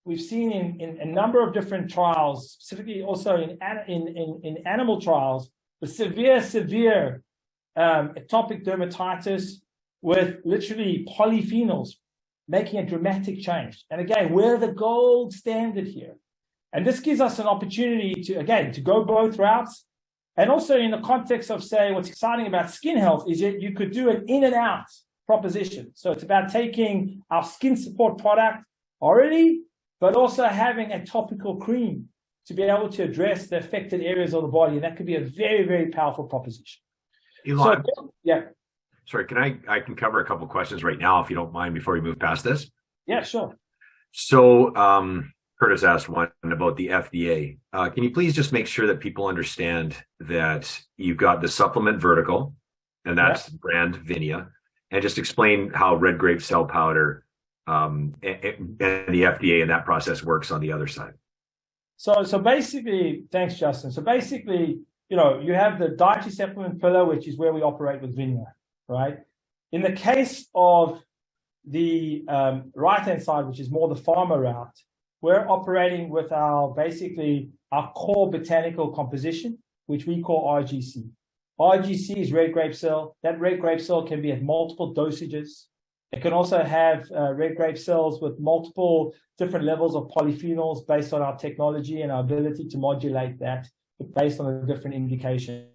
we've seen in a number of different trials, specifically also in animal trials, the severe atopic dermatitis with literally polyphenols making a dramatic change. And again, we're the gold standard here. And this gives us an opportunity to go both routes. And also in the context of, say, what's exciting about skin health is that you could do an in and out proposition. So it's about taking our skin support product orally, but also having a topical cream to be able to address the affected areas of the body. And that could be a very, very powerful proposition. Elon, so, yeah. Sorry, I can cover a couple of questions right now, if you don't mind, before we move past this? Yeah, sure. So Curtis asked one about the FDA. Can you please just make sure that people understand that you've got the supplement vertical, and that's brand Vinia, and just explain how red grape cell powder and the FDA and that process works on the other side. So basically, thanks, Justin. So basically, you have the dietary supplement pillar, which is where we operate with Vinia, right? In the case of the right-hand side, which is more the pharma route, we're operating with our core botanical composition, which we call RGC. RGC is red grape cell. That red grape cell can be at multiple dosages. It can also have red grape cells with multiple different levels of polyphenols based on our technology and our ability to modulate that based on a different indication.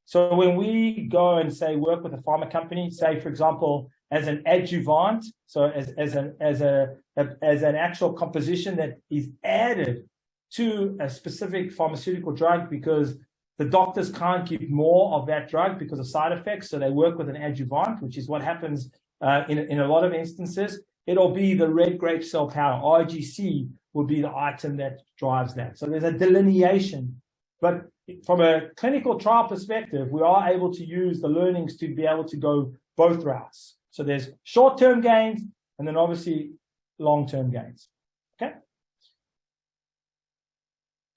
So when we go and say work with a pharma company, say for example as an adjuvant, so as an actual composition that is added to a specific pharmaceutical drug because the doctors can't give more of that drug because of side effects, so they work with an adjuvant, which is what happens in a lot of instances. It'll be the red grape cell powder. RGC will be the item that drives that. So there's a delineation. But from a clinical trial perspective, we are able to use the learnings to be able to go both routes. So there's short-term gains and then obviously long-term gains. Okay?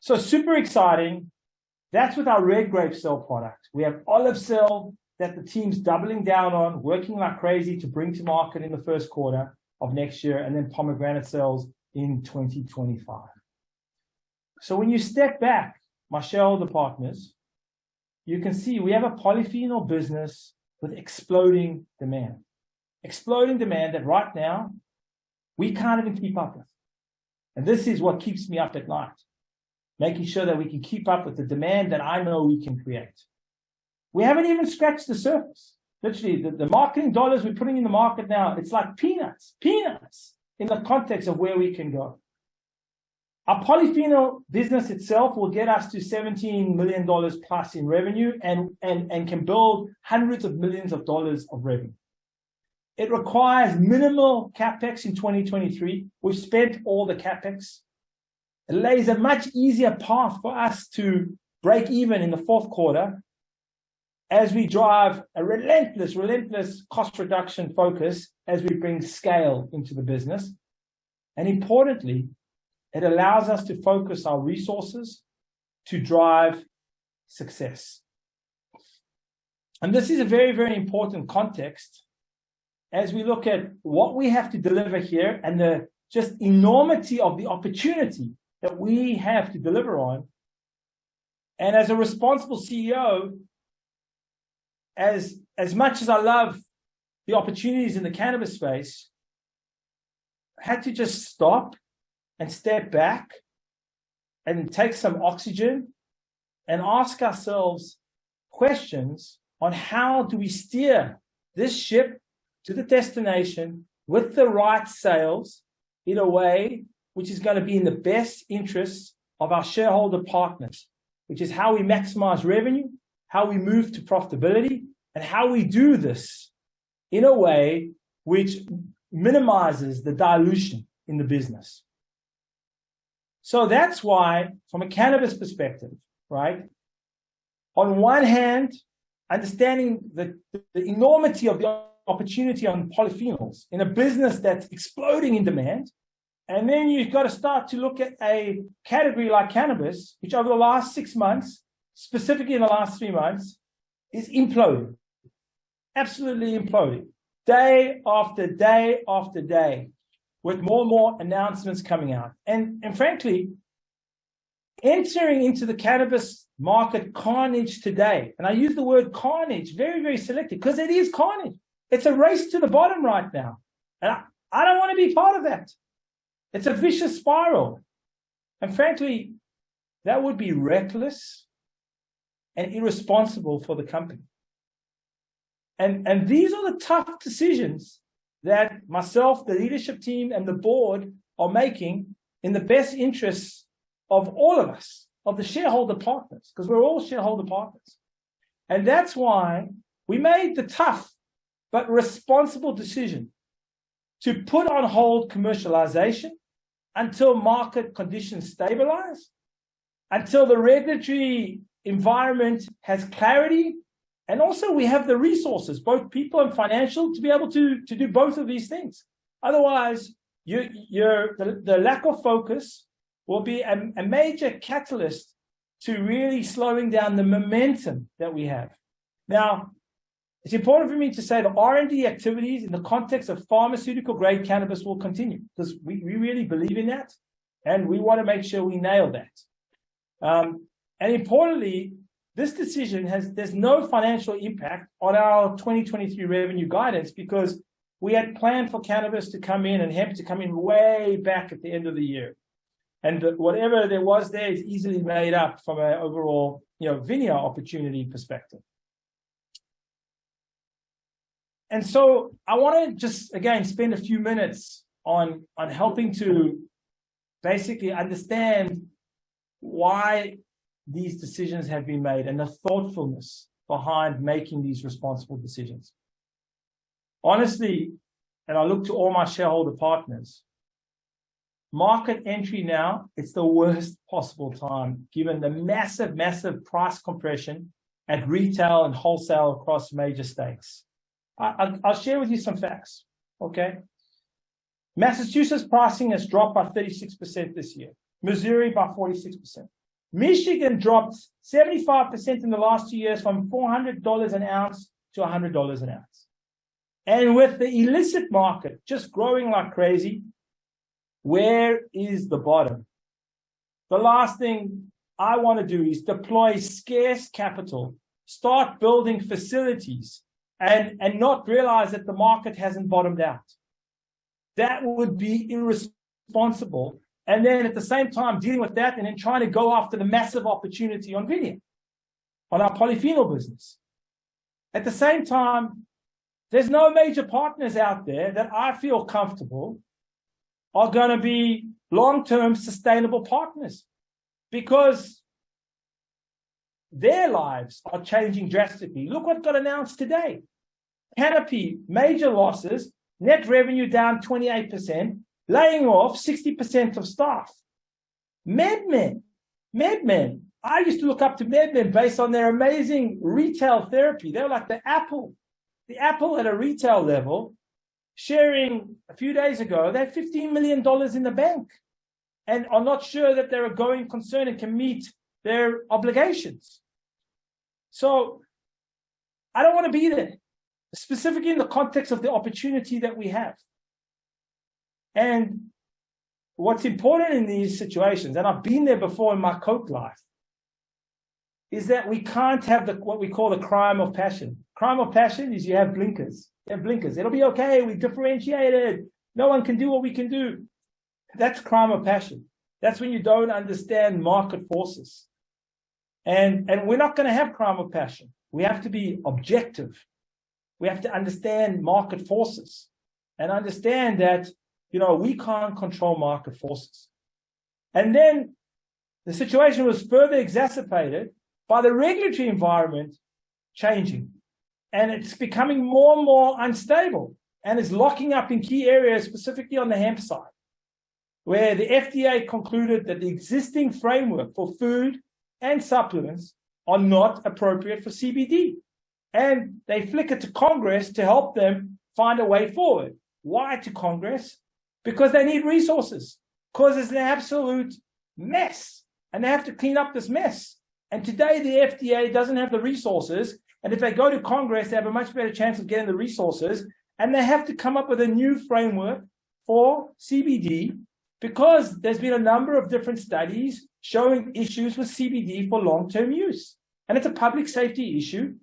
So super exciting. That's with our red grape cell product. We have olive cell that the team's doubling down on, working like crazy to bring to market in the first quarter of next year, and then pomegranate cells in 2025. So when you step back, my shareholder partners, you can see we have a polyphenol business with exploding demand. Exploding demand that right now we can't even keep up with. And this is what keeps me up at night, making sure that we can keep up with the demand that I know we can create. We haven't even scratched the surface. Literally, the marketing dollars we're putting in the market now, it's like peanuts in the context of where we can go. Our polyphenol business itself will get us to $17 million plus in revenue and can build hundreds of millions of dollars of revenue. It requires minimal capex in 2023. We've spent all the capex. It lays a much easier path for us to break even in the fourth quarter as we drive a relentless cost reduction focus as we bring scale into the business. And importantly, it allows us to focus our resources to drive success. And this is a very, very important context as we look at what we have to deliver here and the just enormity of the opportunity that we have to deliver on. And as a responsible CEO, as much as I love the opportunities in the cannabis space, I had to just stop and step back and take some oxygen and ask ourselves questions on how do we steer this ship to the destination with the right sales in a way which is going to be in the best interests of our shareholder partners, which is how we maximize revenue, how we move to profitability, and how we do this in a way which minimizes the dilution in the business. So that's why, from a cannabis perspective, right, on one hand, understanding the enormity of the opportunity on polyphenols in a business that's exploding in demand, and then you've got to start to look at a category like cannabis, which over the last 6 months, specifically in the last 3 months, is imploding, absolutely imploding, day after day after day, with more and more announcements coming out. And frankly, entering into the cannabis market carnage today, and I use the word carnage very, very selective because it is carnage. It's a race to the bottom right now. And I don't want to be part of that. It's a vicious spiral. And frankly, that would be reckless and irresponsible for the company. And these are the tough decisions that myself, the leadership team, and the board are making in the best interests of all of us, of the shareholder partners, because we're all shareholder partners. And that's why we made the tough but responsible decision to put on hold commercialization until market conditions stabilize, until the regulatory environment has clarity, and also we have the resources, both people and financial, to be able to do both of these things. Otherwise, the lack of focus will be a major catalyst to really slowing down the momentum that we have. Now, it's important for me to say the R&D activities in the context of pharmaceutical-grade cannabis will continue because we really believe in that, and we want to make sure we nail that. And importantly, this decision there's no financial impact on our 2023 revenue guidance because we had planned for cannabis to come in and hemp to come in way back at the end of the year. And whatever there was there is easily made up from an overall, VINIA opportunity perspective. And so I want to just, again, spend a few minutes on helping to basically understand why these decisions have been made and the thoughtfulness behind making these responsible decisions. Honestly, and I look to all my shareholder partners, market entry now, it's the worst possible time given the massive price compression at retail and wholesale across major states. I'll share with you some facts, okay? Massachusetts pricing has dropped by 36% this year. Missouri by 46%. Michigan dropped 75% in the last 2 years from $400 an ounce to $100 an ounce. And with the illicit market just growing like crazy, where is the bottom? The last thing I want to do is deploy scarce capital, start building facilities, and not realize that the market hasn't bottomed out. That would be irresponsible. And then at the same time dealing with that and then trying to go after the massive opportunity on VINIA, on our polyphenol business. At the same time, there's no major partners out there that I feel comfortable are going to be long-term sustainable partners because their lives are changing drastically. Look what got announced today. Canopy, major losses, net revenue down 28%, laying off 60% of staff. MedMen, I used to look up to MedMen based on their amazing retail therapy. They're like the Apple at a retail level, sharing a few days ago, they had $15 million in the bank and are not sure that they're a going concern and can meet their obligations. So I don't want to be there, specifically in the context of the opportunity that we have. And what's important in these situations, and I've been there before in my Coke life, is that we can't have what we call the crime of passion. Crime of passion is you have blinkers. You have blinkers. It'll be okay. We differentiated. No one can do what we can do. That's crime of passion. That's when you don't understand market forces. And we're not going to have crime of passion. We have to be objective. We have to understand market forces and understand that, we can't control market forces. And then the situation was further exacerbated by the regulatory environment changing. And it's becoming more and more unstable and is locking up in key areas, specifically on the hemp side, where the FDA concluded that the existing framework for food and supplements are not appropriate for CBD. And they flick it to Congress to help them find a way forward. Why to Congress? Because they need resources, because it's an absolute mess and they have to clean up this mess. And today the FDA doesn't have the resources. And if they go to Congress, they have a much better chance of getting the resources. And they have to come up with a new framework for CBD because there's been a number of different studies showing issues with CBD for long-term use. And it's a public safety issue.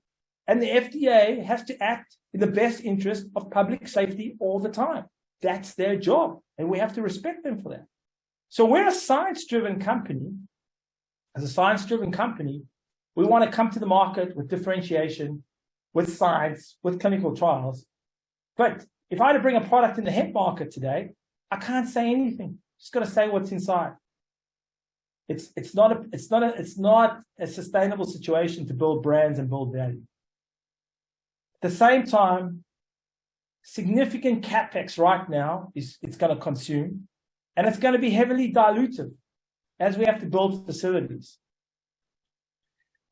And the FDA has to act in the best interest of public safety all the time. That's their job. And we have to respect them for that. So we're a science-driven company. As a science-driven company, we want to come to the market with differentiation, with science, with clinical trials. But if I had to bring a product in the hemp market today, I can't say anything. Just got to say what's inside. It's not a sustainable situation to build brands and build value. At the same time, significant capex right now it's going to consume, and it's going to be heavily dilutive as we have to build facilities.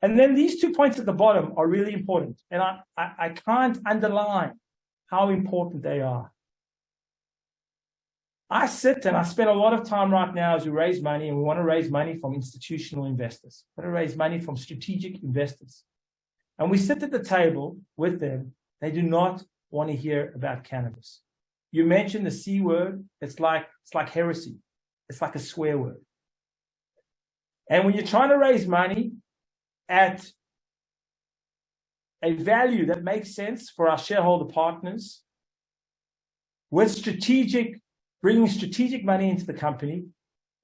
And then these 2 points at the bottom are really important, and I can't underline how important they are. I sit and I spend a lot of time right now as we raise money, and we want to raise money from institutional investors. We want to raise money from strategic investors. And we sit at the table with them. They do not want to hear about cannabis. You mentioned the C word, it's like heresy. It's like a swear word. And when you're trying to raise money at a value that makes sense for our shareholder partners, with bringing strategic money into the company,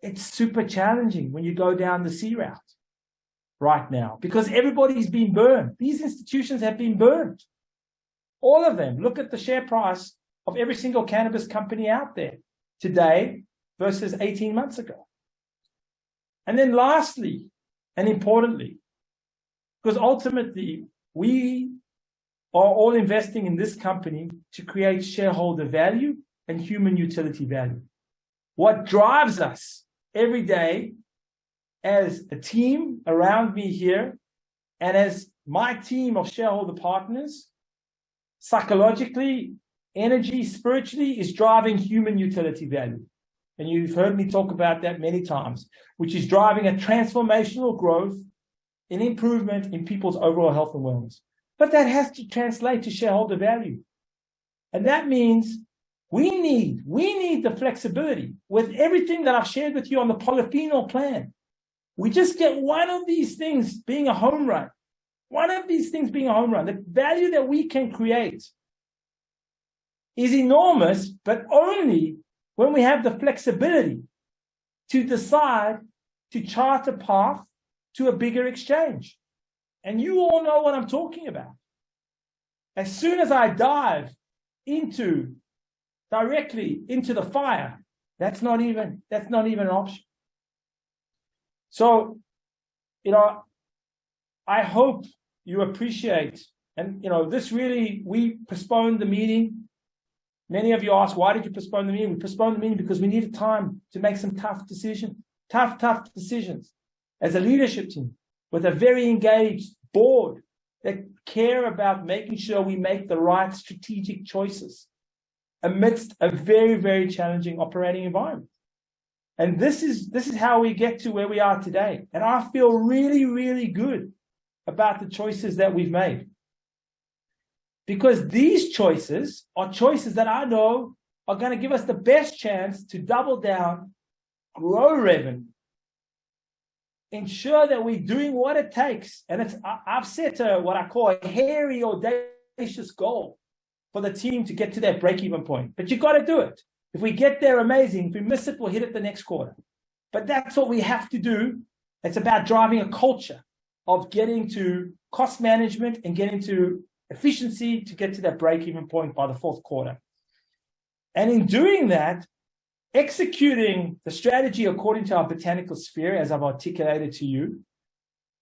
it's super challenging when you go down the C route right now because everybody's been burned. These institutions have been burned. All of them. Look at the share price of every single cannabis company out there today versus 18 months ago. And then lastly, and importantly, because ultimately we are all investing in this company to create shareholder value and human utility value. What drives us every day as a team around me here and as my team of shareholder partners, psychologically, energy, spiritually, is driving human utility value. And you've heard me talk about that many times, which is driving a transformational growth and improvement in people's overall health and wellness. But that has to translate to shareholder value. And that means we need the flexibility with everything that I've shared with you on the polyphenol plan. We just get one of these things being a home run. One of these things being a home run. The value that we can create is enormous, but only when we have the flexibility to decide to chart a path to a bigger exchange. And you all know what I'm talking about. As soon as I dive directly into the fire, that's not even an option. So, I hope you appreciate, and this really, we postponed the meeting. Many of you asked, why did you postpone the meeting? We postponed the meeting because we needed time to make some tough decisions as a leadership team. with a very engaged board that care about making sure we make the right strategic choices amidst a very, very challenging operating environment. And this is how we get to where we are today. And I feel really, really good about the choices that we've made. Because these choices are choices that I know are going to give us the best chance to double down, grow revenue, ensure that we're doing what it takes. And I've set what I call a hairy, audacious goal for the team to get to that break-even point. But you've got to do it. If we get there, amazing. If we miss it, we'll hit it the next quarter. But that's what we have to do. It's about driving a culture of getting to cost management and getting to efficiency to get to that break-even point by the fourth quarter. And in doing that, executing the strategy according to our botanical sphere, as I've articulated to you.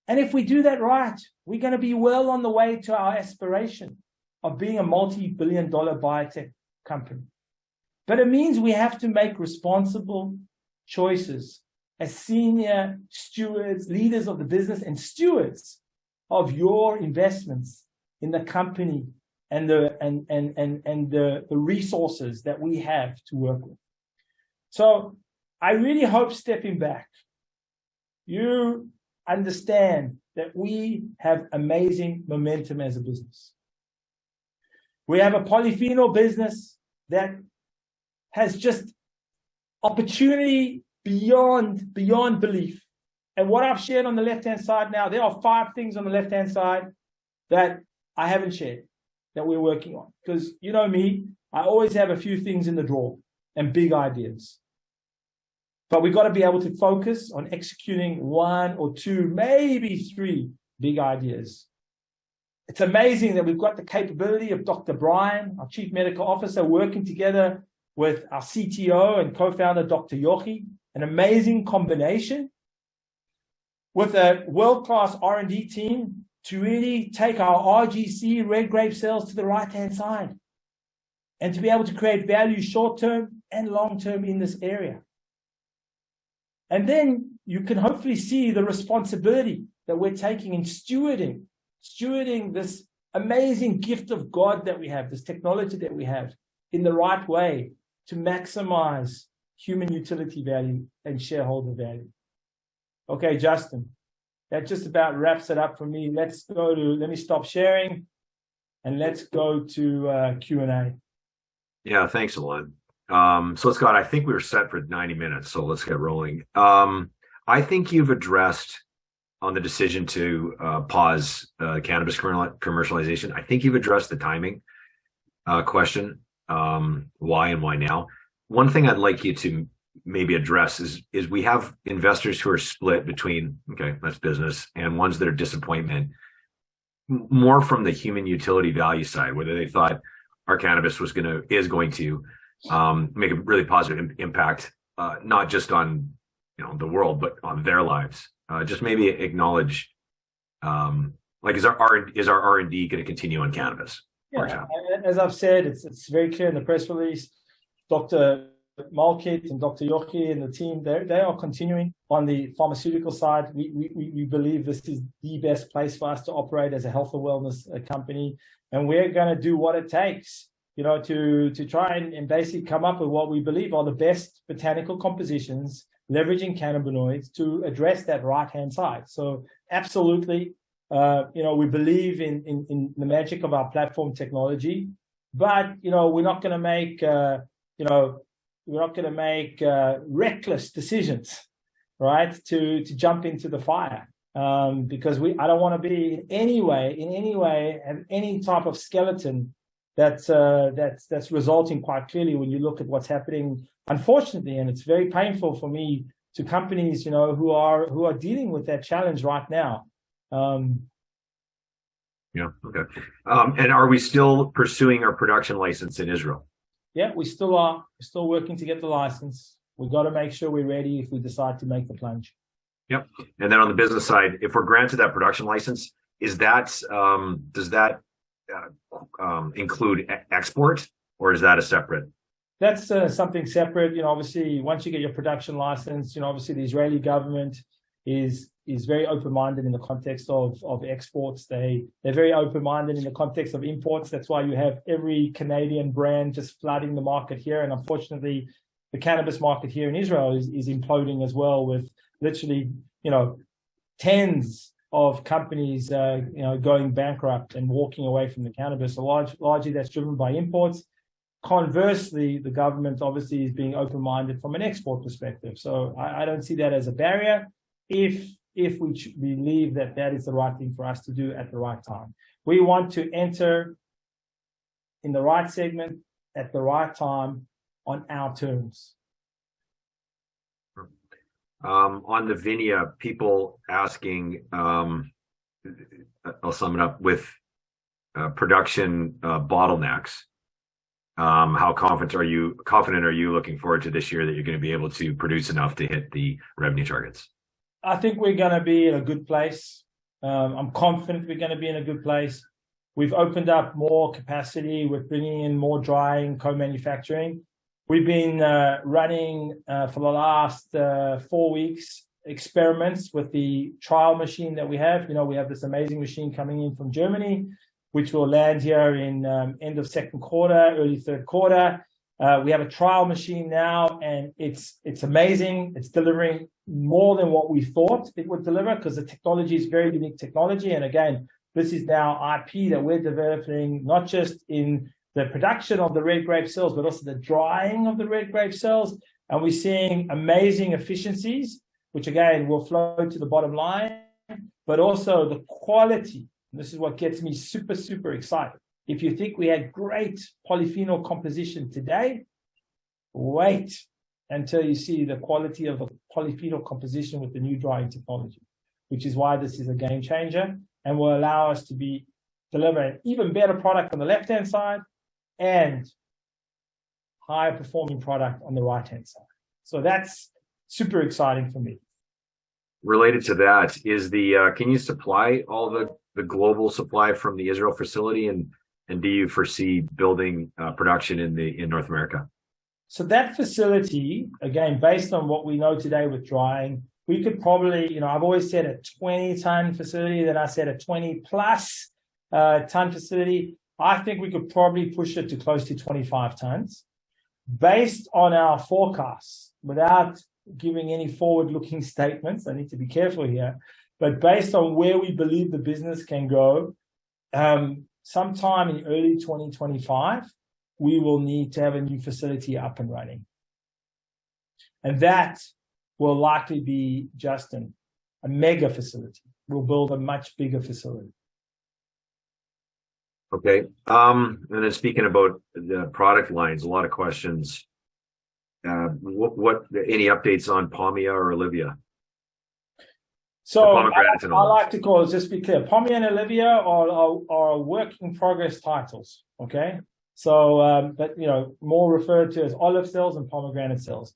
And if we do that right, we're going to be well on the way to our aspiration of being a multi-billion-dollar biotech company. But it means we have to make responsible choices as senior stewards, leaders of the business, and stewards of your investments in the company and the resources that we have to work with. So I really hope, stepping back, you understand that we have amazing momentum as a business. We have a polyphenol business that has just opportunity beyond belief. And what I've shared on the left-hand side now, there are 5 things on the left-hand side that I haven't shared that we're working on. Because you know me, I always have a few things in the drawer and big ideas. But we've got to be able to focus on executing 1 or 2, maybe 3 big ideas. It's amazing that we've got the capability of Dr. Brian, our Chief Medical Officer, working together with our CTO and co-founder, Dr. Yochi, an amazing combination with a world-class R&D team to really take our RGC, red grape cells, to the right-hand side and to be able to create value short-term and long-term in this area. And then you can hopefully see the responsibility that we're taking in stewarding this amazing gift of God that we have, this technology that we have, in the right way to maximize human utility value and shareholder value. Okay, Justin, that just about wraps it up for me. Let me stop sharing and let's go to Q&A. Yeah, thanks, Alon. So Scott, I think we were set for 90 minutes, so let's get rolling. I think you've addressed on the decision to pause cannabis commercialization. I think you've addressed the timing question, why and why now. One thing I'd like you to maybe address is we have investors who are split between, okay, that's business, and ones that are disappointment, more from the human utility value side, whether they thought our cannabis is going to make a really positive impact, not just on the world, but on their lives. Just maybe acknowledge, is our R&D going to continue on cannabis? Yeah, as I've said, it's very clear in the press release. Dr. Malkit and Dr. Yochi and the team, they are continuing on the pharmaceutical side. We believe this is the best place for us to operate as a health and wellness company, and we're going to do what it takes, to try and basically come up with what we believe are the best botanical compositions, leveraging cannabinoids to address that right-hand side. So absolutely, we believe in the magic of our platform technology, but we're not going to make reckless decisions, right? To jump into the fire, because I don't want to be in any way have any type of skeleton that's resulting quite clearly when you look at what's happening, unfortunately, and it's very painful for me, to companies who are dealing with that challenge right now. Yeah. Okay. And are we still pursuing our production license in Israel? Yeah, we still are. We're still working to get the license. We've got to make sure we're ready if we decide to make the plunge. Yep. And then on the business side, if we're granted that production license, does that include export, or is that a separate? That's something separate. Obviously, once you get your production license, obviously the Israeli government is is very open-minded in the context of exports. They're very open-minded in the context of imports. That's why you have every Canadian brand just flooding the market here. And unfortunately, the cannabis market here in Israel is imploding as well, with literally, tens of companies, going bankrupt and walking away from the cannabis. So largely that's driven by imports. Conversely, the government obviously is being open-minded from an export perspective. So I don't see that as a barrier if we believe that is the right thing for us to do at the right time. We want to enter in the right segment at the right time on our terms. On the Vinia, people asking, I'll sum it up with production bottlenecks. How confident are you looking forward to this year that you're going to be able to produce enough to hit the revenue targets? I think we're going to be in a good place. I'm confident we're going to be in a good place. We've opened up more capacity. We're bringing in more drying, co-manufacturing. We've been running for the last 4 weeks experiments with the trial machine that we have. We have this amazing machine coming in from Germany, which will land here in end of second quarter, early third quarter. We have a trial machine now, and it's amazing. It's delivering more than what we thought it would deliver, because the technology is very unique technology. And again, this is now IP that we're developing, not just in the production of the red grape cells, but also the drying of the red grape cells. And we're seeing amazing efficiencies, which again will flow to the bottom line, but also the quality. And this is what gets me super, super excited. If you think we had great polyphenol composition today, wait until you see the quality of the polyphenol composition with the new drying technology, which is why this is a game changer and will allow us to deliver an even better product on the left-hand side and higher performing product on the right-hand side. So that's super exciting for me. Related to that is can you supply all the global supply from the Israel facility, and do you foresee building production in North America? So that facility, again, based on what we know today with drying, we could probably, I've always said a 20-ton facility, then I said a 20-plus ton facility. I think we could probably push it to close to 25 tons. Based on our forecasts, without giving any forward-looking statements, I need to be careful here, but based on where we believe the business can go, sometime in early 2025, we will need to have a new facility up and running. And that will likely be, Justin, a mega facility. We'll build a much bigger facility. Okay. And then speaking about the product lines, a lot of questions. What any updates on Pomia or Olivia? So I like to call it, just be clear, Pomia and Olivia are work in progress titles. Okay. So, but more referred to as olive cells and pomegranate cells.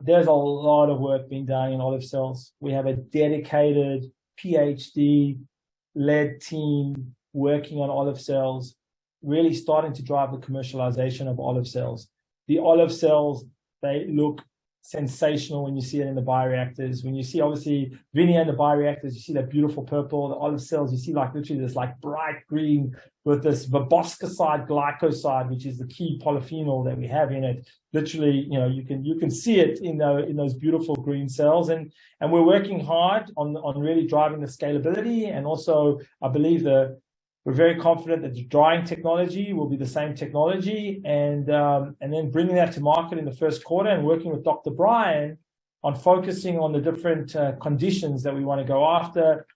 There's a lot of work being done in olive cells. We have a dedicated PhD-led team working on olive cells, really starting to drive the commercialization of olive cells. The olive cells, they look sensational when you see it in the bioreactors. When you see, obviously, Vinia in the bioreactors, you see that beautiful purple. The olive cells, you see literally this bright green with this verboscoside glycoside, which is the key polyphenol that we have in it. Literally, you can see it in those beautiful green cells. And we're working hard on really driving the scalability. And also, I believe we're very confident that the drying technology will be the same technology, and then bringing that to market in the first quarter and working with Dr. Brian on focusing on the different conditions that we want to go after,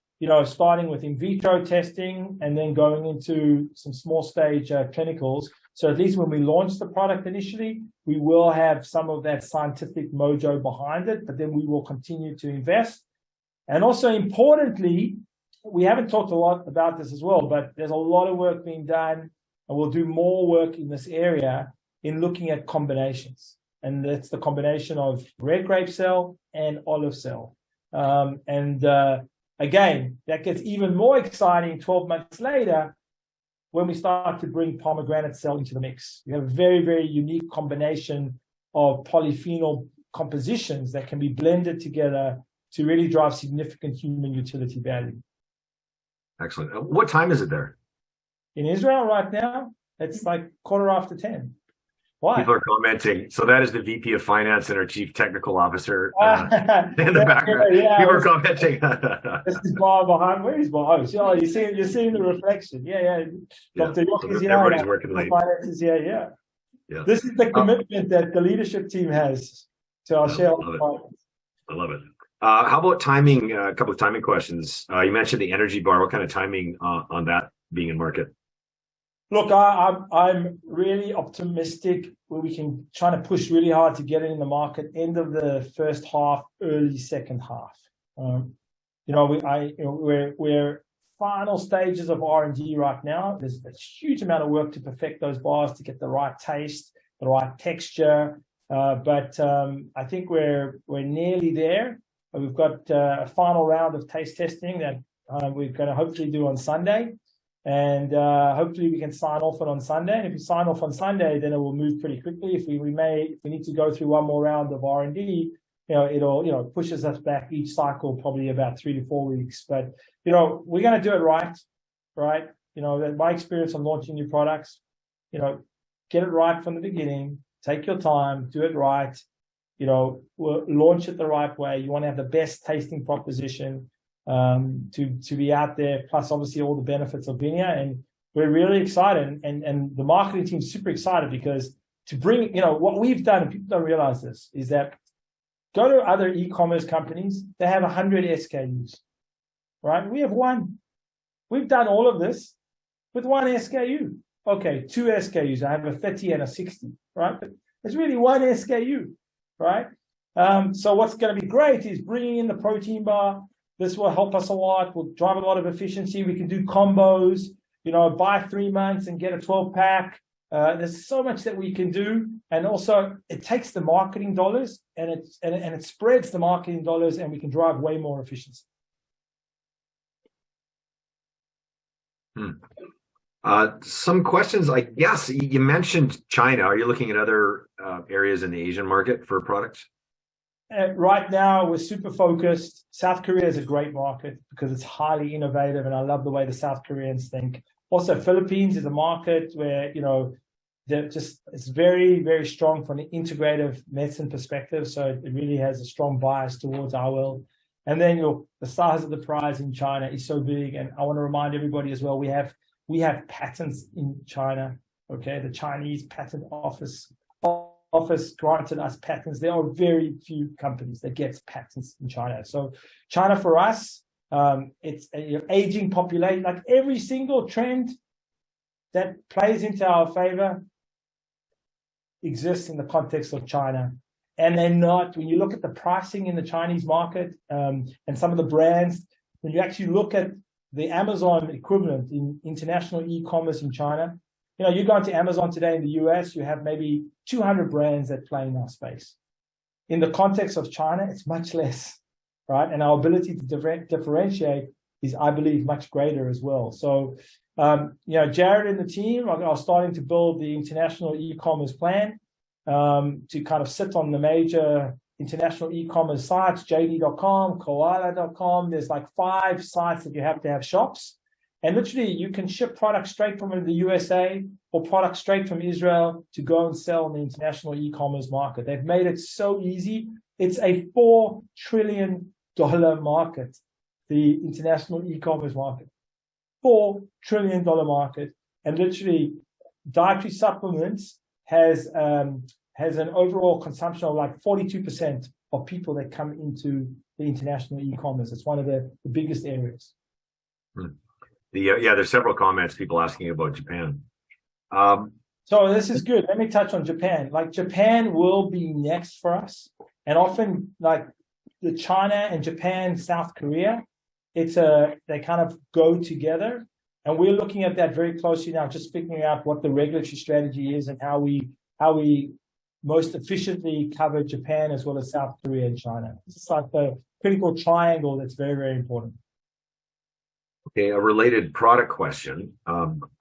starting with in vitro testing and then going into some small stage clinicals. So at least when we launch the product initially, we will have some of that scientific mojo behind it, but then we will continue to invest. And also importantly, we haven't talked a lot about this as well, but there's a lot of work being done, and we'll do more work in this area in looking at combinations. And that's the combination of red grape cell and olive cell. Again, that gets even more exciting 12 months later when we start to bring pomegranate cell into the mix. We have a very, very unique combination of polyphenol compositions that can be blended together to really drive significant human utility value. Excellent. What time is it there? In Israel right now, it's like 10:15. Why? People are commenting. So that is the VP of Finance and our Chief Technical Officer in the background. Yeah, People are commenting. This is Bob behind. Where is Bob? Oh, you're seeing the reflection. Yeah. Dr. Yoki's here. Everybody's working late. Finance is here. Yeah. This is the commitment that the leadership team has to our shareholders. I love it. How about timing? A couple of timing questions. You mentioned the energy bar. What kind of timing on that being in market? Look, I'm really optimistic where we can try to push really hard to get it in the market end of the first half, early second half. We're final stages of R&D right now. There's a huge amount of work to perfect those bars to get the right taste, the right texture. But I think we're nearly there. We've got a final round of taste testing that we're going to hopefully do on Sunday. And hopefully we can sign off on Sunday. And if we sign off on Sunday, then it will move pretty quickly. If we need to go through one more round of R&D, it'll pushes us back each cycle probably about 3 to 4 weeks. But we're going to do it right. My experience on launching new products, get it right from the beginning. Take your time, do it right. We'll launch it the right way. You want to have the best tasting proposition. To be out there, plus obviously all the benefits of Vinia, and we're really excited, and the marketing team's super excited because to bring, what we've done, and people don't realize this, is that go to other e-commerce companies, they have 100 SKUs, right? We have one. We've done all of this with one SKU. Okay, 2 SKUs. I have a 30 and a 60, right? But it's really one SKU, right? So what's going to be great is bringing in the protein bar. This will help us a lot. We'll drive a lot of efficiency. We can do combos, buy 3 months and get a 12-pack. There's so much that we can do. And also it takes the marketing dollars and it spreads the marketing dollars, and we can drive way more efficiency. Some questions, I guess. You mentioned China. Are you looking at other areas in the Asian market for products? Right now, we're super focused. South Korea is a great market because it's highly innovative, and I love the way the South Koreans think. Also, Philippines is a market where, it's very, very strong from an integrative medicine perspective. So it really has a strong bias towards our world. And then the size of the prize in China is so big. And I want to remind everybody as well, we have patents in China. Okay, the Chinese patent office granted us patents. There are very few companies that get patents in China. So China for us, it's an aging population. Like every single trend that plays into our favor exists in the context of China. And they're not, when you look at the pricing in the Chinese market and some of the brands, when you actually look at the Amazon equivalent in international e-commerce in China, you go into Amazon today in the US, you have maybe 200 brands that play in our space. In the context of China, it's much less, right? And our ability to differentiate is, I believe, much greater as well. So, Jared and the team are starting to build the international e-commerce plan to kind of sit on the major international e-commerce sites, JD.com, Koala.com. There's like 5 sites that you have to have shops. And literally, you can ship products straight from the USA or products straight from Israel to go and sell in the international e-commerce market. They've made it so easy. It's a $4 trillion market, the international e-commerce market. $4 trillion market. And literally, dietary supplements has an overall consumption of like 42% of people that come into the international e-commerce. It's one of the biggest areas. There's several comments, people asking about Japan. So this is good. Let me touch on Japan. Like Japan will be next for us. And often like the China and Japan, South Korea, they kind of go together. And we're looking at that very closely now, just figuring out what the regulatory strategy is and how we most efficiently cover Japan as well as South Korea and China. It's like the critical triangle that's very, very important. Okay, a related product question.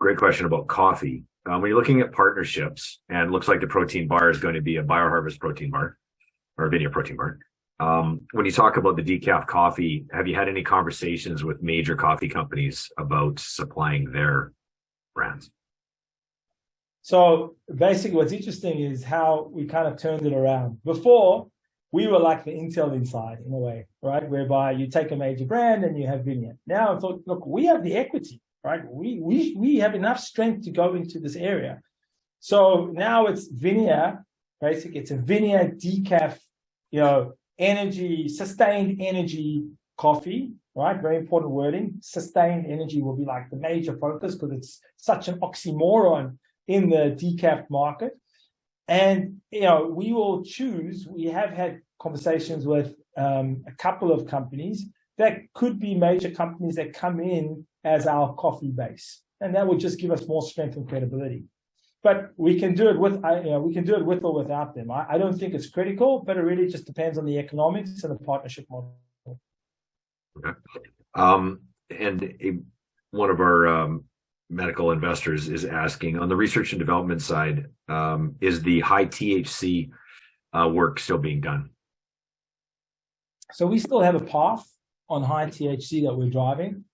Great question about coffee. When you're looking at partnerships, and it looks like the protein bar is going to be a BioHarvest protein bar or a Vinia protein bar. When you talk about the decaf coffee, have you had any conversations with major coffee companies about supplying their brands? So basically what's interesting is how we kind of turned it around. Before, we were like the Intel inside in a way, right? Whereby you take a major brand and you have Vinia. Now I thought, look, we have the equity, right? We have enough strength to go into this area. So now it's Vinia, basically it's a Vinia decaf, energy, sustained energy coffee, right? Very important wording. Sustained energy will be like the major focus because it's such an oxymoron in the decaf market. And, we will choose, we have had conversations with a couple of companies that could be major companies that come in as our coffee base. And that would just give us more strength and credibility. But we can do it with, we can do it with or without them. I don't think it's critical, but it really just depends on the economics and the partnership model. Okay. One of our medical investors is asking, on the research and development side, is the high THC work still being done? So we still have a path on high THC that we're driving.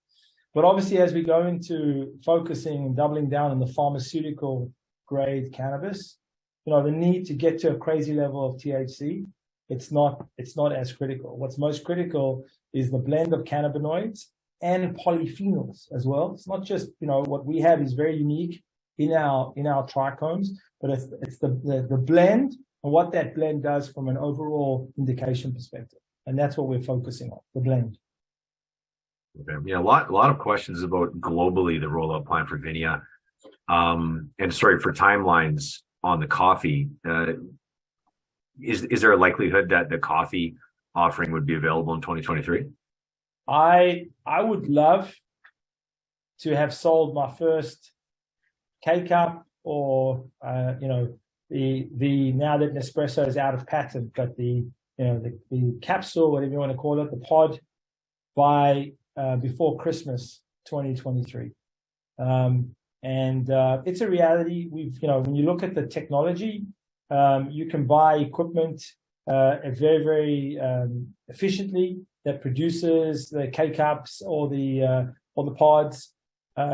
But obviously, as we go into focusing and doubling down on the pharmaceutical grade cannabis, the need to get to a crazy level of THC, it's not as critical. What's most critical is the blend of cannabinoids and polyphenols as well. It's not just, what we have is very unique in our trichomes, but it's the blend and what that blend does from an overall indication perspective. And that's what we're focusing on, the blend. Okay. Yeah, a lot of questions about globally the rollout plan for Vinia. And sorry, for timelines on the coffee. Is there a likelihood that the coffee offering would be available in 2023? I would love to have sold my first K-Cup or the now that Nespresso is out of patent, but the capsule, whatever you want to call it, the pod, by before Christmas 2023. It's a reality. When you look at the technology, you can buy equipment very, very efficiently that produces the K-Cups or the pods.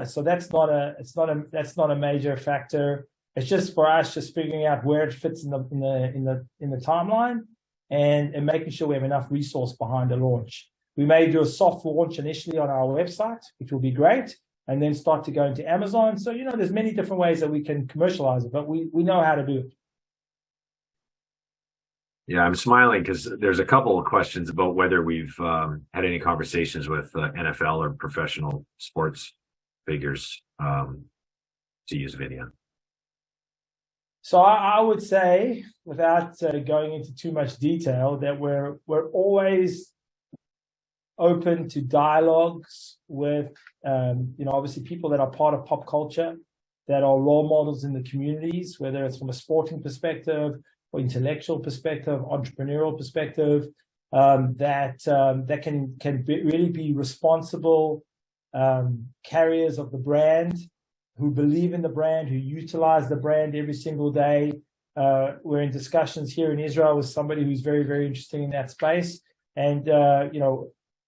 So that's not a major factor. It's just for us, just figuring out where it fits in the timeline and making sure we have enough resource behind the launch. We may do a soft launch initially on our website, which will be great, and then start to go into Amazon. So, there's many different ways that we can commercialize it, but we know how to do it. Yeah, I'm smiling because there's a couple of questions about whether we've had any conversations with NFL or professional sports figures to use Vinia. So I would say, without going into too much detail, that we're always open to dialogues with, obviously people that are part of pop culture, that are role models in the communities, whether it's from a sporting perspective or intellectual perspective, entrepreneurial perspective, that can really be responsible carriers of the brand, who believe in the brand, who utilize the brand every single day. We're in discussions here in Israel with somebody who's very, very interesting in that space. And,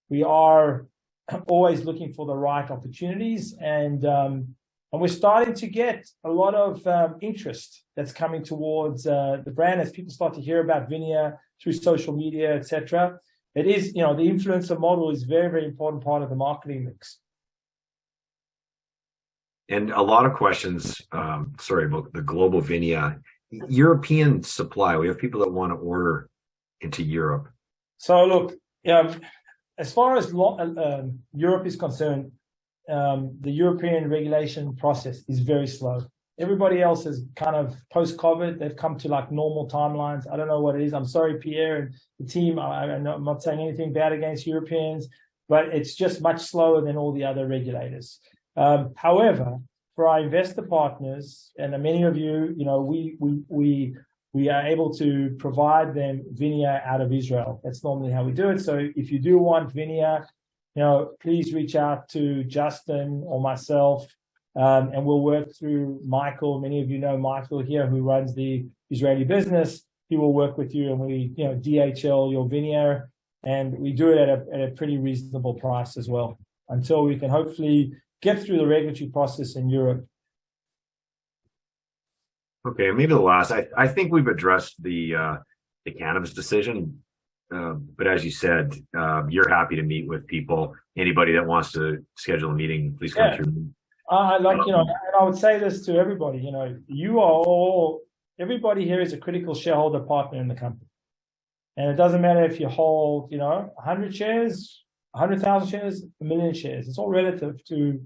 we are always looking for the right opportunities. And we're starting to get a lot of interest that's coming towards the brand as people start to hear about Vinia through social media, etc. It is, the influencer model is very, very important part of the marketing mix. And a lot of questions, about the global Vinia. European supply, we have people that want to order into Europe. So look, as far as Europe is concerned, the European regulation process is very slow. Everybody else is kind of post-COVID. They've come to like normal timelines. I don't know what it is. I'm sorry, Pierre and the team. I'm not saying anything bad against Europeans, but it's just much slower than all the other regulators. However, for our investor partners, and many of you, we are able to provide them Vinia out of Israel. That's normally how we do it. So if you do want Vinia, please reach out to Justin or myself, and we'll work through Michael. Many of you know Michael here, who runs the Israeli business, he will work with you, and we, DHL your vineyard, and we do it at a pretty reasonable price as well, until we can hopefully get through the regulatory process in Europe. Okay, maybe the last. I think we've addressed the cannabis decision, but as you said, you're happy to meet with people. Anybody that wants to schedule a meeting, please come through. And I would say this to everybody. Everybody here is a critical shareholder partner in the company, and it doesn't matter if you hold, 100 shares, 100,000 shares, 1 million shares. It's all relative to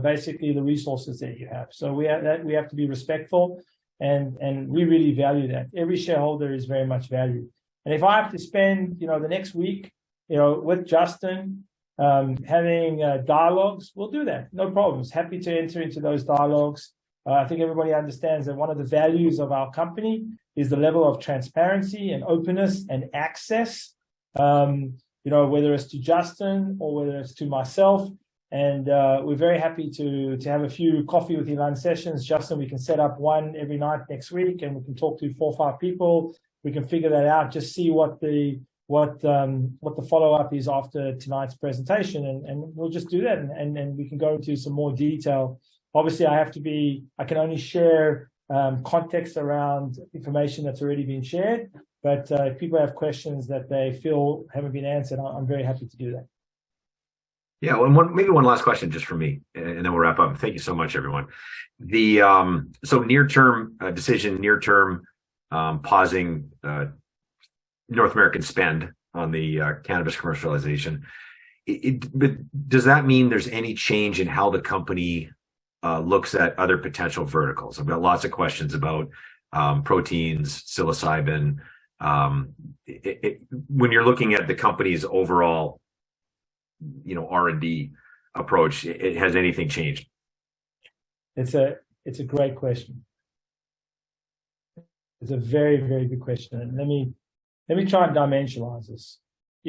basically the resources that you have. So we have to be respectful, and we really value that. Every shareholder is very much valued. And if I have to spend, the next week, with Justin, having dialogues, we'll do that. No problems. Happy to enter into those dialogues. I think everybody understands that one of the values of our company is the level of transparency and openness and access, whether it's to Justin or whether it's to myself. And we're very happy to have a few coffee with Ilan sessions. Justin, we can set up one every night next week, and we can talk to 4 or 5 people. We can figure that out, just see what the follow-up is after tonight's presentation, and we'll just do that, and we can go into some more detail. Obviously, I can only share context around information that's already been shared, but if people have questions that they feel haven't been answered, I'm very happy to do that. Yeah, well, maybe one last question just for me, and then we'll wrap up. Thank you so much, everyone. So near-term decision, near-term pausing North American spend on the cannabis commercialization. But does that mean there's any change in how the company looks at other potential verticals? I've got lots of questions about proteins, psilocybin. When you're looking at the company's overall, R&D approach, has anything changed? It's a great question. It's a very, very good question. And let me try and dimensionalize this.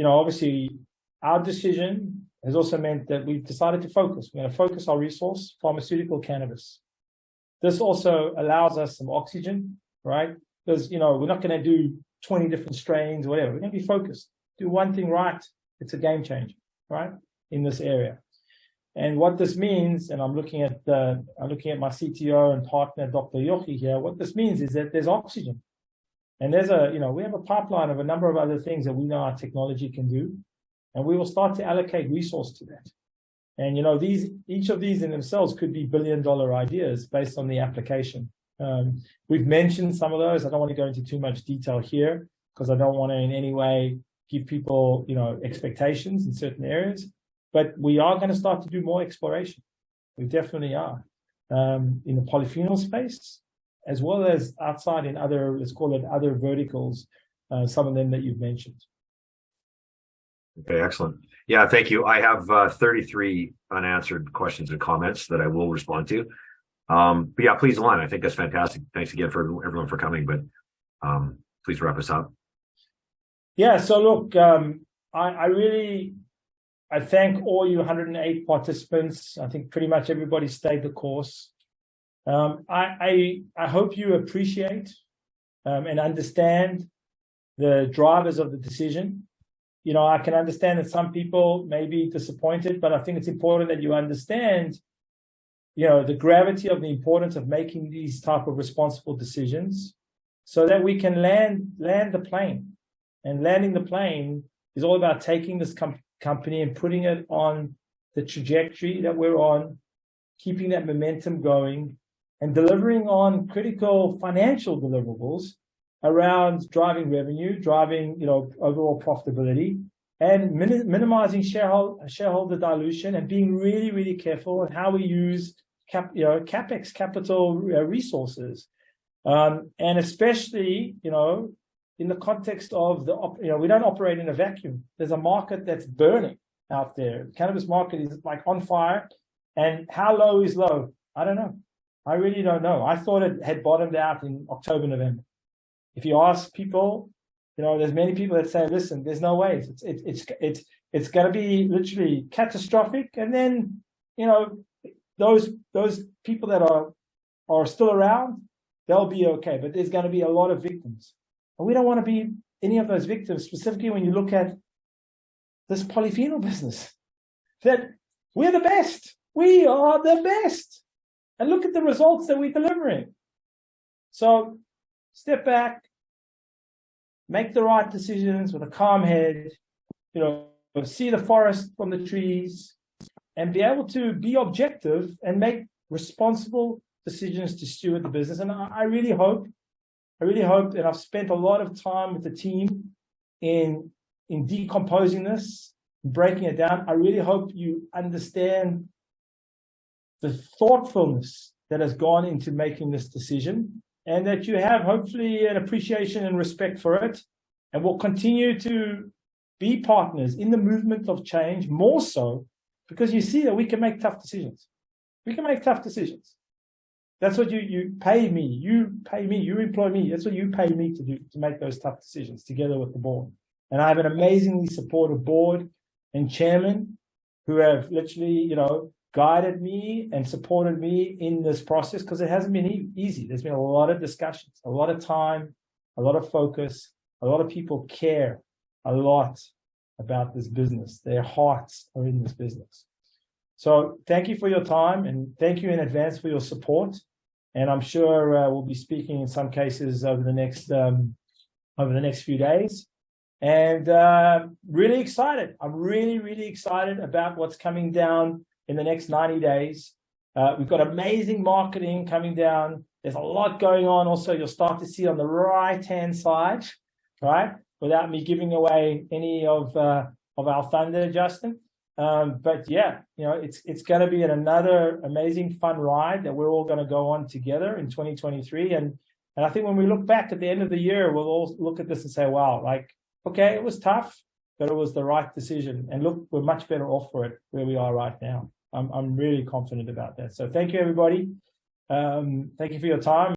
Obviously, our decision has also meant that we've decided to focus. We're going to focus our resource, pharmaceutical cannabis. This also allows us some oxygen, right? Because, we're not going to do 20 different strains or whatever. We're going to be focused. Do one thing right. It's a game changer, right, in this area. And what this means, and I'm looking at my CTO and partner, Dr. Yochi here. What this means is that there's oxygen, and there's we have a pipeline of a number of other things that we know our technology can do, and we will start to allocate resource to that. And each of these in themselves could be billion-dollar ideas based on the application. We've mentioned some of those. I don't want to go into too much detail here because I don't want to in any way give people expectations in certain areas. But we are going to start to do more exploration. We definitely are, in the polyphenol space, as well as outside in other, let's call it other verticals, some of them that you've mentioned. Okay, excellent. Yeah, thank you. I have 33 unanswered questions and comments that I will respond to. But yeah, please, Ilan, I think that's fantastic. Thanks again for everyone for coming, but please wrap us up. Yeah, so look, I thank all you 108 participants. I think pretty much everybody stayed the course. I hope you appreciate and understand the drivers of the decision. I can understand that some people may be disappointed, but I think it's important that you understand, the gravity of the importance of making these type of responsible decisions so that we can land the plane. And landing the plane is all about taking this company and putting it on the trajectory that we're on, keeping that momentum going, and delivering on critical financial deliverables around driving revenue, driving overall profitability, and minimizing shareholder dilution, and being really, really careful on how we use capex, capital resources, and especially in the context of we don't operate in a vacuum. There's a market that's burning out there. The cannabis market is like on fire, and how low is low? I don't know. I really don't know. I thought it had bottomed out in October, November. If you ask people, there's many people that say, listen, there's no way. It's going to be literally catastrophic. And then, those people that are still around, they'll be okay. But there's going to be a lot of victims. And we don't want to be any of those victims, specifically when you look at this polyphenol business, that we're the best. We are the best. And look at the results that we're delivering. So step back, make the right decisions with a calm head, see the forest from the trees, and be able to be objective and make responsible decisions to steward the business. And I really hope, and I've spent a lot of time with the team in decomposing this, breaking it down. I really hope you understand the thoughtfulness that has gone into making this decision, and that you have hopefully an appreciation and respect for it, and will continue to be partners in the movement of change, more so because you see that we can make tough decisions. We can make tough decisions. That's what you pay me. You pay me. You employ me. That's what you pay me to do, to make those tough decisions together with the board. And I have an amazingly supportive board and chairman who have literally, guided me and supported me in this process, because it hasn't been easy. There's been a lot of discussions, a lot of time, a lot of focus. A lot of people care a lot about this business. Their hearts are in this business. So thank you for your time, and thank you in advance for your support. And I'm sure we'll be speaking in some cases over the next few days. And really excited. I'm really, really excited about what's coming down in the next 90 days. We've got amazing marketing coming down. There's a lot going on. Also, you'll start to see on the right-hand side, right? Without me giving away any of our thunder, Justin. But yeah, it's going to be another amazing fun ride that we're all going to go on together in 2023. And I think when we look back at the end of the year, we'll all look at this and say, wow, okay, it was tough, but it was the right decision. And look, we're much better off for it where we are right now. I'm really confident about that. So thank you, everybody. Thank you for your time.